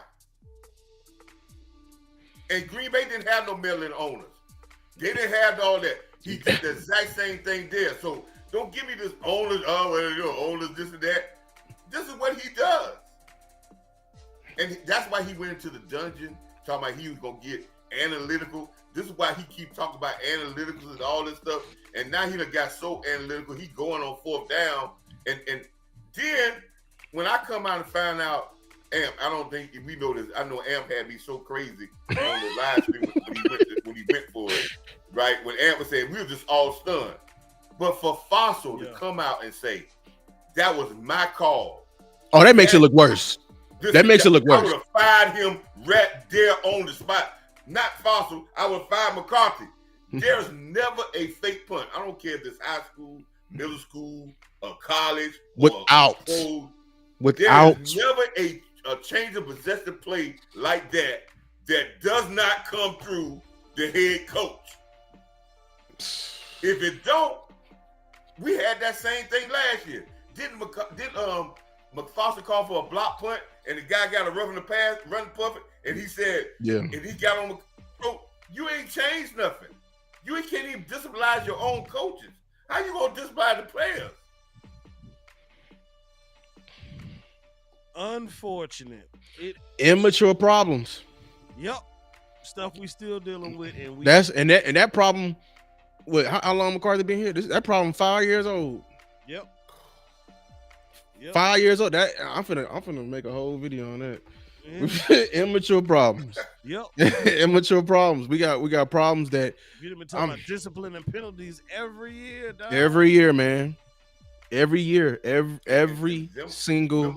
And Green Bay didn't have no meddling owners. They didn't have all that. He did the exact same thing there. So don't give me this owners, owners, this and that. This is what he does. And that's why he went into the dungeon, talking about he was going to get analytical. This is why he keeps talking about analyticals and all this stuff. And now he done got so analytical, he going on fourth down. And then when I come out and find out, Amp, I don't think we know this. I know Amp had me so crazy on the live stream when he went for it, right? When Amp was saying, we were just all stunned. But for Fossil to come out and say, that was my call. Oh, that makes it look worse. That makes it look worse. I would have fired him right there on the spot. Not Fossil. I would fire McCarthy. There's never a fake punt. I don't care if it's high school, middle school, or college. Without there is never a change of possession play like that does not come through the head coach. If it don't, we had that same thing last year. Didn't McFoster call for a block punt and the guy got a roughing the pass, run perfect, and he said, and he got on you ain't changed nothing. You can't even discipline your own coaches. How you gonna discipline the players? Unfortunate. Immature problems. Yep. Stuff we still dealing with, and that problem. What? How long McCarthy been here? That problem 5 years old. Yep. 5 years old. That I'm finna make a whole video on that. Immature problems. Yep. Immature problems. We got problems that You've been talking about discipline and penalties every year, dog. every year, man. Every year, And every single.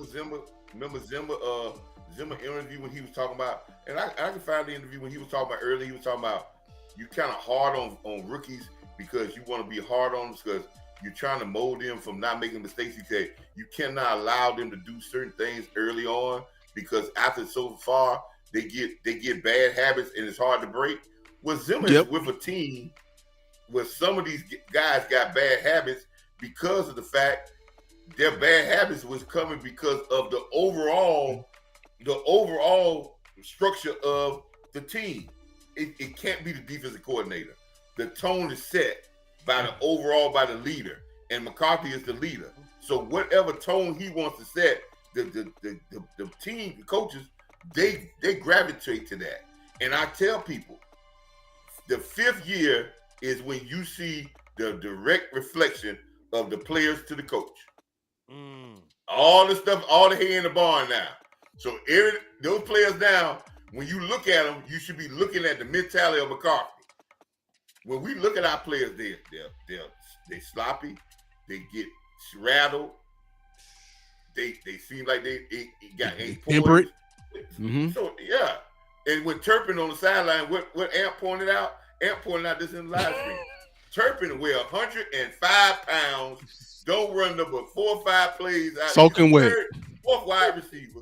remember Zimmer interview when he was talking about, and I can find the interview when he was talking about earlier. He was talking about you kind of hard on rookies because you want to be hard on them because you're trying to mold them from not making mistakes. He said you cannot allow them to do certain things early on because after so far they get bad habits and it's hard to break. Well, Zimmer is with a team where some of these guys got bad habits because of the fact their bad habits was coming because of the overall structure of the team. It can't be the defensive coordinator. The tone is set by the leader, and McCarthy is the leader. So whatever tone he wants to set, the team, the coaches, they gravitate to that. And I tell people, the 5th year is when you see the direct reflection of the players to the coach. All the stuff, all the hay in the barn now. So those players now, when you look at them, you should be looking at the mentality of McCarthy. When we look at our players, they sloppy, they get rattled, they seem like they got temperate. So yeah, and with Turpin on the sideline, what Amp pointed out this in the live stream. Turpin weigh 105 pounds, don't run number 4 or 5 plays out. Soaking wet. Fourth wide receiver.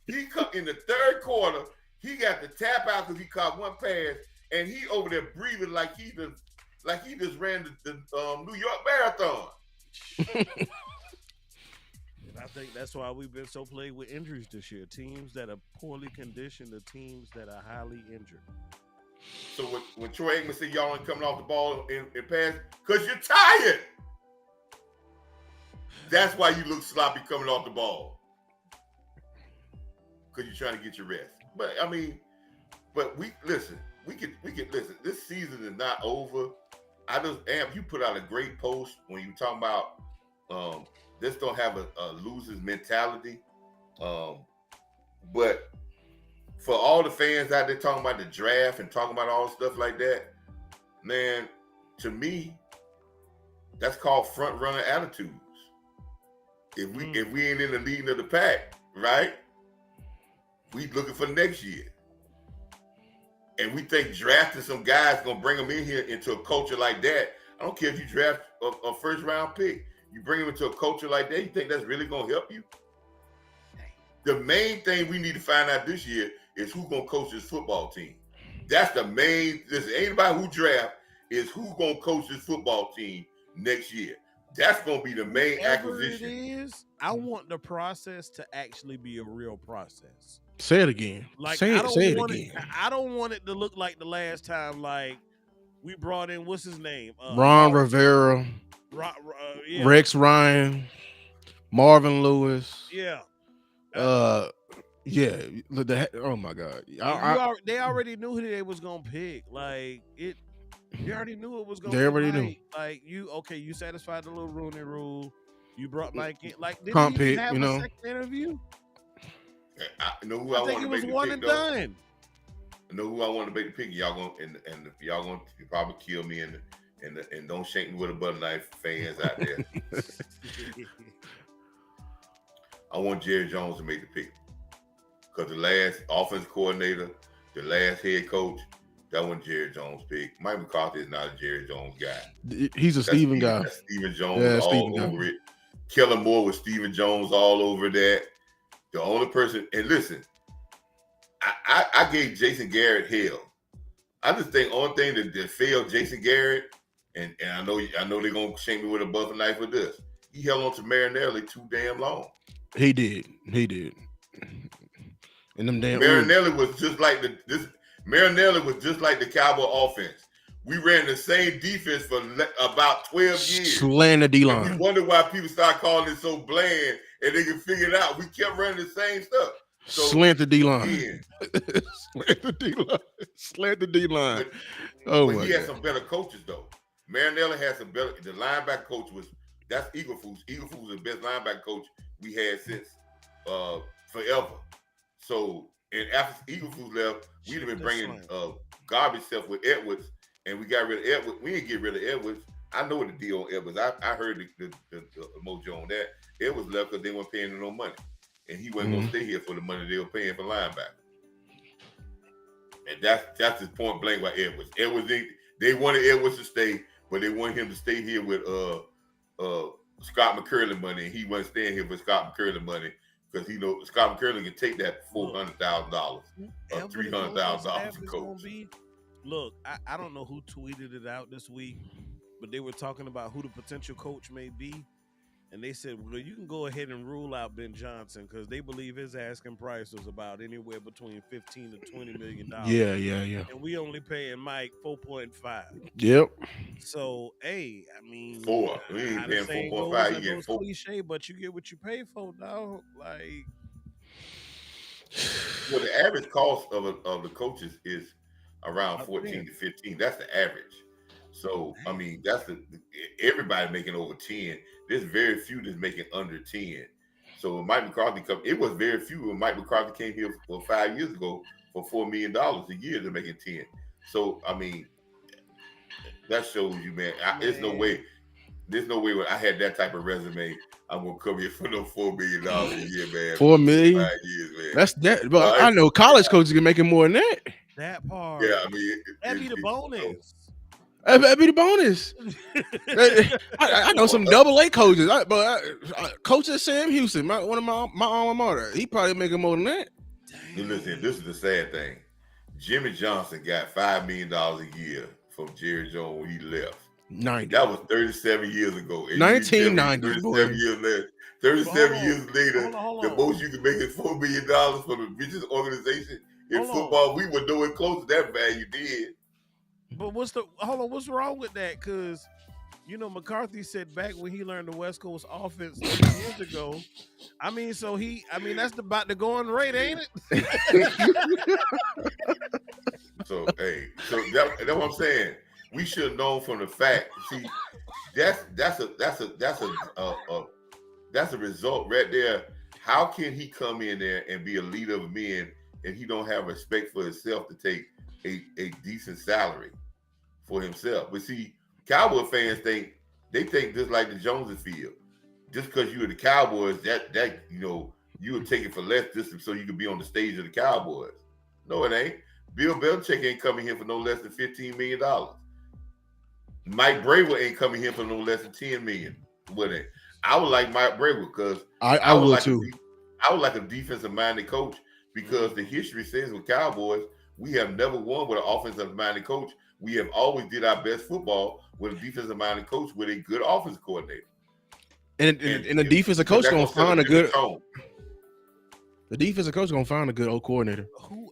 He come in the 3rd quarter. He got the tap out because he caught one pass, and he over there breathing like he just ran the New York Marathon. And I think that's why we've been so plagued with injuries this year. Teams that are poorly conditioned, the teams that are highly injured. So when Troy Aikman said y'all ain't coming off the ball and pass, because you're tired. That's why you look sloppy coming off the ball. Because you're trying to get your rest. But I mean, we can listen. This season is not over. Amp, you put out a great post when you talking about this don't have a loser's mentality. But for all the fans out there talking about the draft and talking about all stuff like that, man, to me, that's called front runner attitudes. If we ain't in the leading of the pack, right? We looking for next year. And we think drafting some guys gonna bring them in here into a culture like that. I don't care if you draft a 1st round pick. You bring them into a culture like that, you think that's really gonna help you? The main thing we need to find out this year is who's gonna coach this football team. That's the main. Listen, anybody who draft is who's gonna coach this football team next year. That's gonna be the main acquisition. It is. I want the process to actually be a real process. Say it again. Like say it again. I don't want it to look like the last time. Like we brought in what's his name, Ron Rivera, yeah. Rex Ryan, Marvin Lewis. Yeah. Yeah. Oh my God. They already knew who they was gonna pick. Like it. They already knew it was gonna. They already knew. Like you satisfied the little Rooney Rule. You brought Mike in. Like did Comp he pick, have a second interview? I know who I think want it to was make the one pick, and though. done. I know who I want to make the pick. Y'all gonna and y'all gonna probably kill me and don't shake me with a butter knife, fans out there. I want Jerry Jones to make the pick because the last offense coordinator, the last head coach, that one Jerry Jones pick. Mike McCarthy is not a Jerry Jones guy. He's a Steven guy. That's Steven Jones all over it. Kellen Moore with Steven Jones all over that. The only person, and listen, I gave Jason Garrett hell. I just think only thing that failed Jason Garrett, and I know they're gonna shake me with a butter knife with this. He held on to Marinelli too damn long. He did. And them damn Marinelli was just like Marinelli was just like the Cowboy offense. We ran the same defense for about 12 years. Slant the D-line. We wonder why people start calling it so bland, and they can figure it out. We kept running the same stuff. So, slant the D-line. Slant the D-line. Slant the D-line. But he had some better coaches, though. Marinelli had some better. The linebacker coach that's Eagle Foods. Eagle Foods was the best linebacker coach we had since forever. So, and after Eagles left, we'd have been That's bringing slang. garbage stuff with Edwards, and we got rid of Edwards. We didn't get rid of Edwards. I know what the deal on Edwards. I heard the mojo on that. Edwards left because they weren't paying him no money, and he wasn't gonna stay here for the money they were paying for linebacker. And that's his point blank by Edwards. Edwards they wanted Edwards to stay, but they wanted him to stay here with Scott McCurley money, and he wasn't staying here with Scott McCurley money because he know Scott McCurley can take that $400,000 or $300,000 a coach. Look, I don't know who tweeted it out this week, but they were talking about who the potential coach may be. And they said, well, you can go ahead and rule out Ben Johnson because they believe his asking price was about anywhere between $15 to $20 million. Yeah. And we only paying Mike 4.5. Yep. So, hey, I mean, 4. We ain't paying 4.5. You get 4. Cliche, but you get what you pay for, dog. Like, well, the average cost of the coaches is around 14 to 15. That's the average. So I mean, that's everybody making over 10. There's very few that's making under 10. So when Mike McCarthy it was very few when Mike McCarthy came here 5 years ago for $4 million a year to making 10. So I mean, that shows you, man. There's no way when I had that type of resume, I'm gonna come here for no $4 million a year, man. $4 million. 5 years, man. That's that. But I know college coaches can make more than that. That part. Yeah, I mean, that'd be the bonus. That'd be the bonus. I know some AA coaches, coach at Sam Houston, one of my alma mater. He probably making more than that. You listen, this is the sad thing. Jimmy Johnson got $5 million a year from Jerry Jones when he left. 90. That was 37 years ago. 1990. 37 years later, the most you can make is $4 million for the richest organization in football. We were nowhere close to that value did. But what's wrong with that? Because, McCarthy said back when he learned the West Coast offense 30 years ago, that's about the going rate, ain't it? So that's what I'm saying. We should have known from the fact. See, that's a result right there. How can he come in there and be a leader of men and he don't have respect for himself to take a decent salary for himself? But see, Cowboy fans think just like the Joneses feel. Just because you were the Cowboys, that you would take it for less just so you could be on the stage of the Cowboys. No, it ain't. Bill Belichick ain't coming here for no less than $15 million. Mike Braver ain't coming here for no less than $10 million. I would like Mike Braver because I would too. I would like a defensive-minded coach because the history says with Cowboys, we have never won with an offensive-minded coach. We have always did our best football with a defensive-minded coach with a good offensive coordinator. And the defensive coach gonna find a good tone. The defensive coach gonna find a good old coordinator.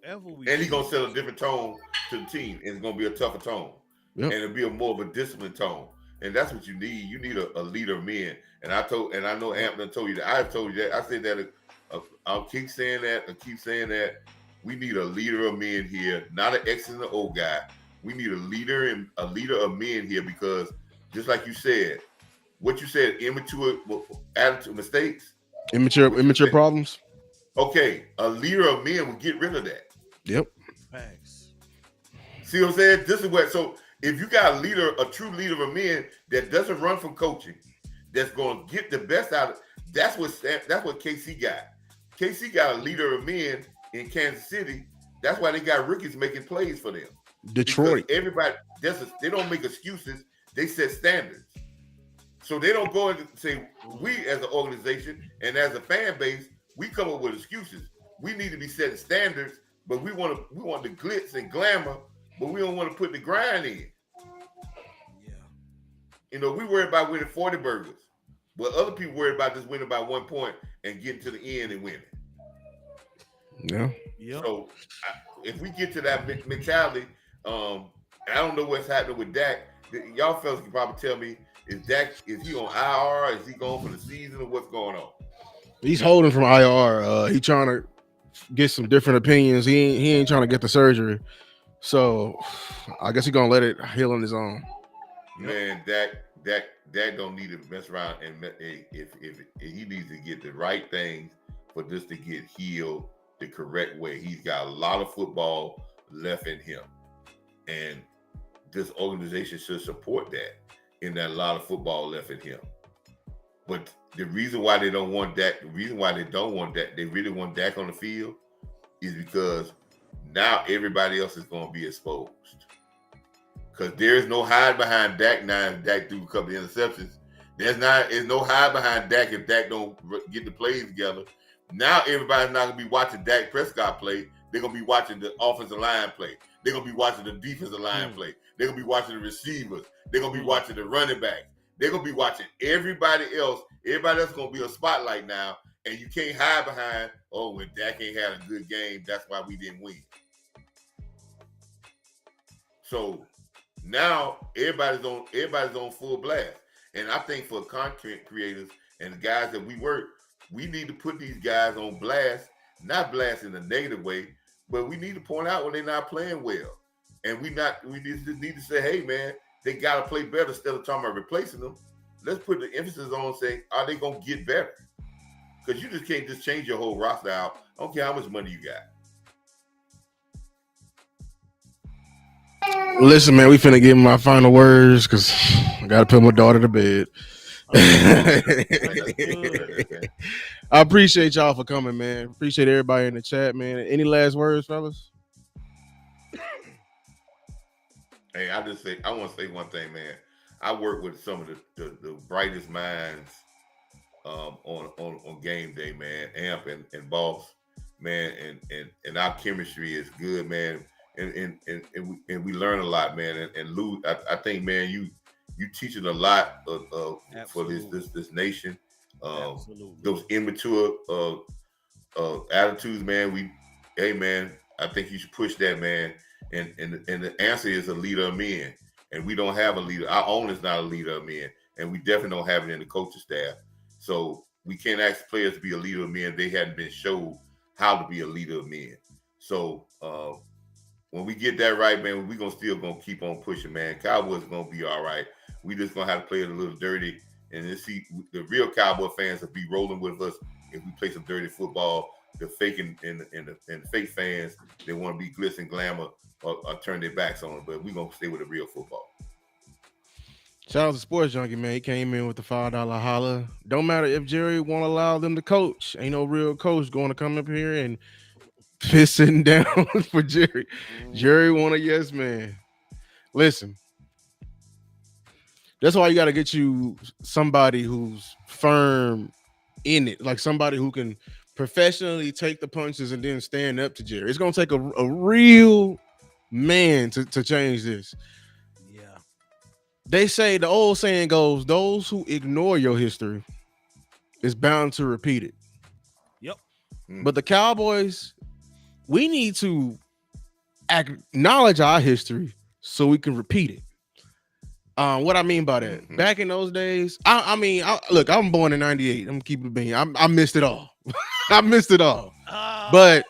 And he's gonna set a different tone to the team. And it's gonna be a tougher tone. Yep. And it'll be more of a disciplined tone. And that's what you need. You need a leader of men. And I know Hampton told you that. I've told you that. I said that. I'll keep saying that. I keep saying that. We need a leader of men here, not an X and an O guy. We need a leader of men here because just like you said, what you said, immature attitude, mistakes, immature problems. Okay, a leader of men will get rid of that. Yep. Thanks. See what I'm saying? This is what. So if you got a true leader of men that doesn't run from coaching, that's going to get the best out of. That's what KC got. KC got a leader of men in Kansas City. That's why they got rookies making plays for them. Detroit. Because everybody, they don't make excuses. They set standards. So they don't go and say, we as an organization and as a fan base, we come up with excuses. We need to be setting standards, but we want the glitz and glamour, but we don't want to put the grind in. Yeah. We worry about winning 40 burgers, but other people worry about just winning by 1 point and getting to the end and winning. Yeah. Yep. So if we get to that mentality, I don't know what's happening with Dak. Y'all fellas can probably tell me, is he on IR? Is he going for the season or what's going on? He's holding from IR. He trying to get some different opinions. He ain't trying to get the surgery. So I guess he's gonna let it heal on his own. Man, Dak don't need to mess around and if he needs to get the right things for this to get healed the correct way. He's got a lot of football left in him, and this organization should support that. In that, a lot of football left in him. But the reason why they don't want Dak, they really want Dak on the field, is because now everybody else is going to be exposed. Because there's no hide behind Dak now. If Dak threw a couple of interceptions, there's no hide behind Dak if Dak don't get the plays together. Now everybody's not going to be watching Dak Prescott play. They're going to be watching the offensive line play. They're going to be watching the defensive line play. They're going to be watching the receivers. They're going to be watching the running back. They're going to be watching everybody else. Everybody else is going to be a spotlight now. And you can't hide behind, when Dak ain't had a good game, that's why we didn't win. So now everybody's on full blast. And I think for content creators and the guys that we work, we need to put these guys on blast, not blast in a negative way, but we need to point out when they're not playing well. And we just need to say, hey man, they gotta play better instead of talking about replacing them. Let's put the emphasis on saying, are they gonna get better? Because you just can't just change your whole roster out. I don't care how much money you got. Listen, man, we finna give my final words because I gotta put my daughter to bed. I appreciate y'all for coming, man. Appreciate everybody in the chat, man. Any last words, fellas? Hey, I want to say one thing, man. I work with some of the brightest minds on game day, man. Amp and Boss, man, and our chemistry is good, man. And we learn a lot, man. And Lou, I think, man, you teaching a lot for this nation. Those immature attitudes, man. Hey, man, I think you should push that, man. And the answer is a leader of men. And we don't have a leader. Our owner's not a leader of men. And we definitely don't have it in the coaching staff. So we can't ask players to be a leader of men. They hadn't been showed how to be a leader of men. So when we get that right, man, we're still gonna keep on pushing, man. Cowboys are gonna be all right. We just gonna have to play it a little dirty, and then see the real Cowboy fans will be rolling with us if we play some dirty football. The fake and the fake fans, they want to be glitz and glamour or turn their backs on it, but we're gonna stay with the real football. Shout out to Sports Junkie, man. He came in with the $5 holla. Don't matter if Jerry won't allow them to coach. Ain't no real coach going to come up here and pissing down for Jerry. Jerry want a yes man. Listen, that's why you got to get you somebody who's firm in it, like somebody who can professionally take the punches and then stand up to Jerry. It's gonna take a real man to change this. Yeah. They say, the old saying goes, those who ignore your history is bound to repeat it. Yep. But the Cowboys, we need to acknowledge our history so we can repeat it. What I mean by that, back in those days, look, I'm born in '98. I'm keeping it being. I missed it all. I missed it all. But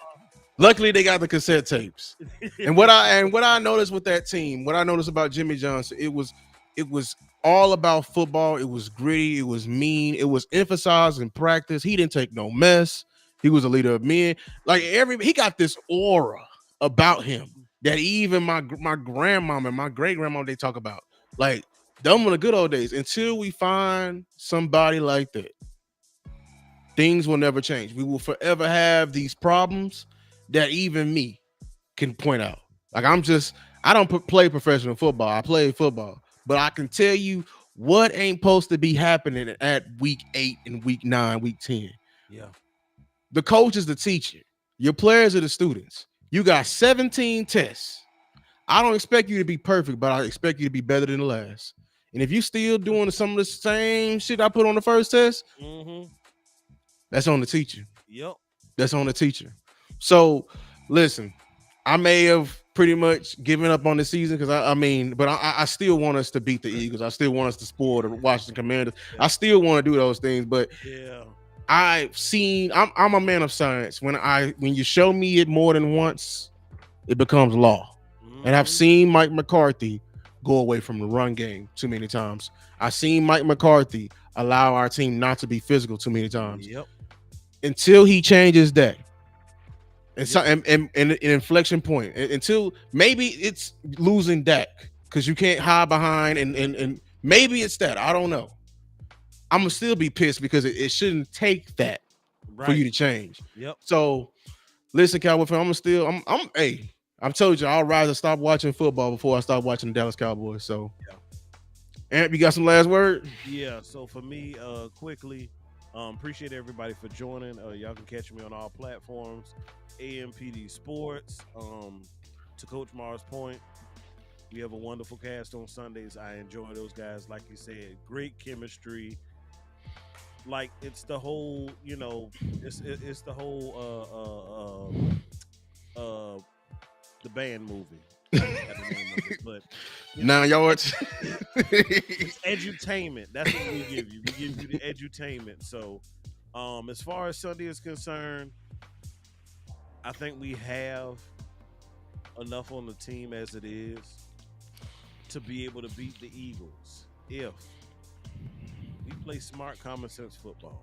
luckily, they got the cassette tapes. And what I noticed with that team, what I noticed about Jimmy Johnson, it was all about football. It was gritty. It was mean. It was emphasized in practice. He didn't take no mess. He was a leader of men. Like he got this aura about him that even my grandmama and my great grandma, they talk about. Like, them were the good old days. Until we find somebody like that, things will never change. We will forever have these problems that even me can point out. Like, I don't play professional football. I play football. But I can tell you what ain't supposed to be happening at week 8 and week 9, week 10. Yeah. The coach is the teacher. Your players are the students. You got 17 tests. I don't expect you to be perfect, but I expect you to be better than the last. And if you still doing some of the same shit I put on the first test, that's on the teacher. Yep. That's on the teacher. So, listen, I may have pretty much given up on the season because I still want us to beat the Eagles. I still want us to spoil the Washington Commanders. I still want to do those things, but I'm a man of science. When you show me it more than once, it becomes law. And I've seen Mike McCarthy go away from the run game too many times. I've seen Mike McCarthy allow our team not to be physical too many times. Yep. Until he changes that, and so and an inflection point until maybe it's losing Dak because you can't hide behind and maybe it's that I don't know. I'm gonna still be pissed because it shouldn't take that for you Right. to change. Yep. So listen, Cowboy fan, I'm hey, I've told you I'll rise and stop watching football before I start watching the Dallas Cowboys. So, Yeah. Ant, you got some last word? Yeah. So for me, quickly, appreciate everybody for joining. Y'all can catch me on all platforms. AMPD Sports. To Coach Mars' point, we have a wonderful cast on Sundays. I enjoy those guys. Like you said, great chemistry. Like it's the whole, it's the whole the band movie. I forgot the name of it, but 9 yards. it's edutainment. That's what we give you. We give you the edutainment. So, as far as Sunday is concerned, I think we have enough on the team as it is to be able to beat the Eagles if we play smart, common sense football.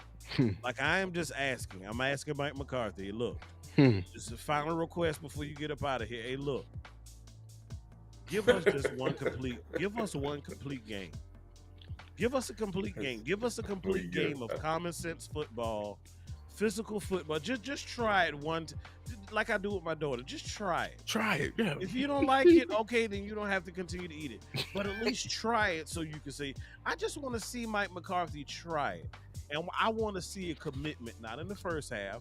Like I am just asking. I'm asking Mike McCarthy. Look, just a final request before you get up out of here. Hey, look, give us just one complete. Give us one complete game. Give us a complete game. Give us a complete game of common sense football, physical football. Just try it like I do with my daughter. Just try it. Try it. Yeah. If you don't like it, okay, then you don't have to continue to eat it. But at least try it so you can say, I just want to see Mike McCarthy try it. And I want to see a commitment, not in the first half,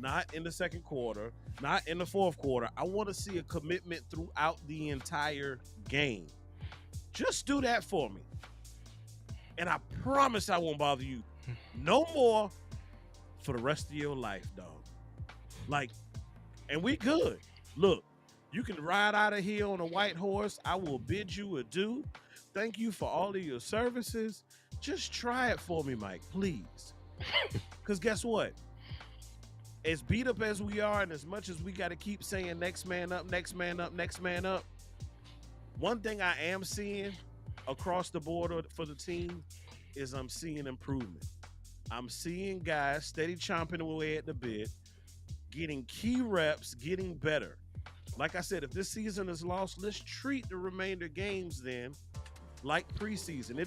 not in the second quarter, not in the fourth quarter. I want to see a commitment throughout the entire game. Just do that for me. And I promise I won't bother you no more for the rest of your life, dog. Like, and we good. Look, you can ride out of here on a white horse. I will bid you adieu. Thank you for all of your services. Just try it for me, Mike, please. Because guess what? As beat up as we are, and as much as we got to keep saying next man up, next man up, next man up, one thing I am seeing across the board for the team is I'm seeing improvement. I'm seeing guys steady chomping away at the bit, getting key reps, getting better. Like I said, if this season is lost, let's treat the remainder games then like preseason.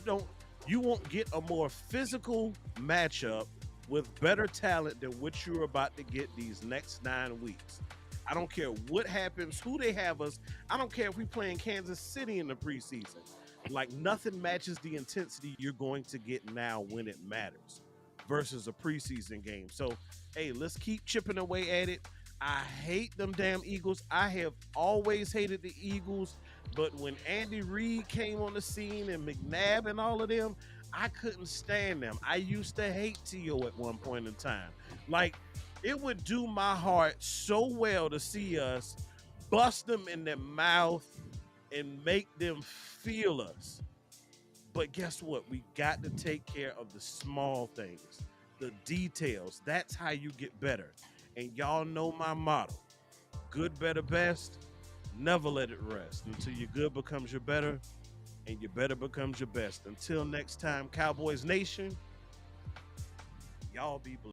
You won't get a more physical matchup with better talent than what you're about to get these next 9 weeks. I don't care what happens, who they have us. I don't care if we play in Kansas City in the preseason. Like nothing matches the intensity you're going to get now when it matters versus a preseason game. So, hey, let's keep chipping away at it. I hate them damn Eagles. I have always hated the Eagles, but when Andy Reid came on the scene and McNabb and all of them, I couldn't stand them. I used to hate T.O. at one point in time. Like, it would do my heart so well to see us bust them in their mouth and make them feel us. But guess what? We got to take care of the small things, the details. That's how you get better. And y'all know my motto, good, better, best. Never let it rest until your good becomes your better and your better becomes your best. Until next time, Cowboys Nation, y'all be blessed.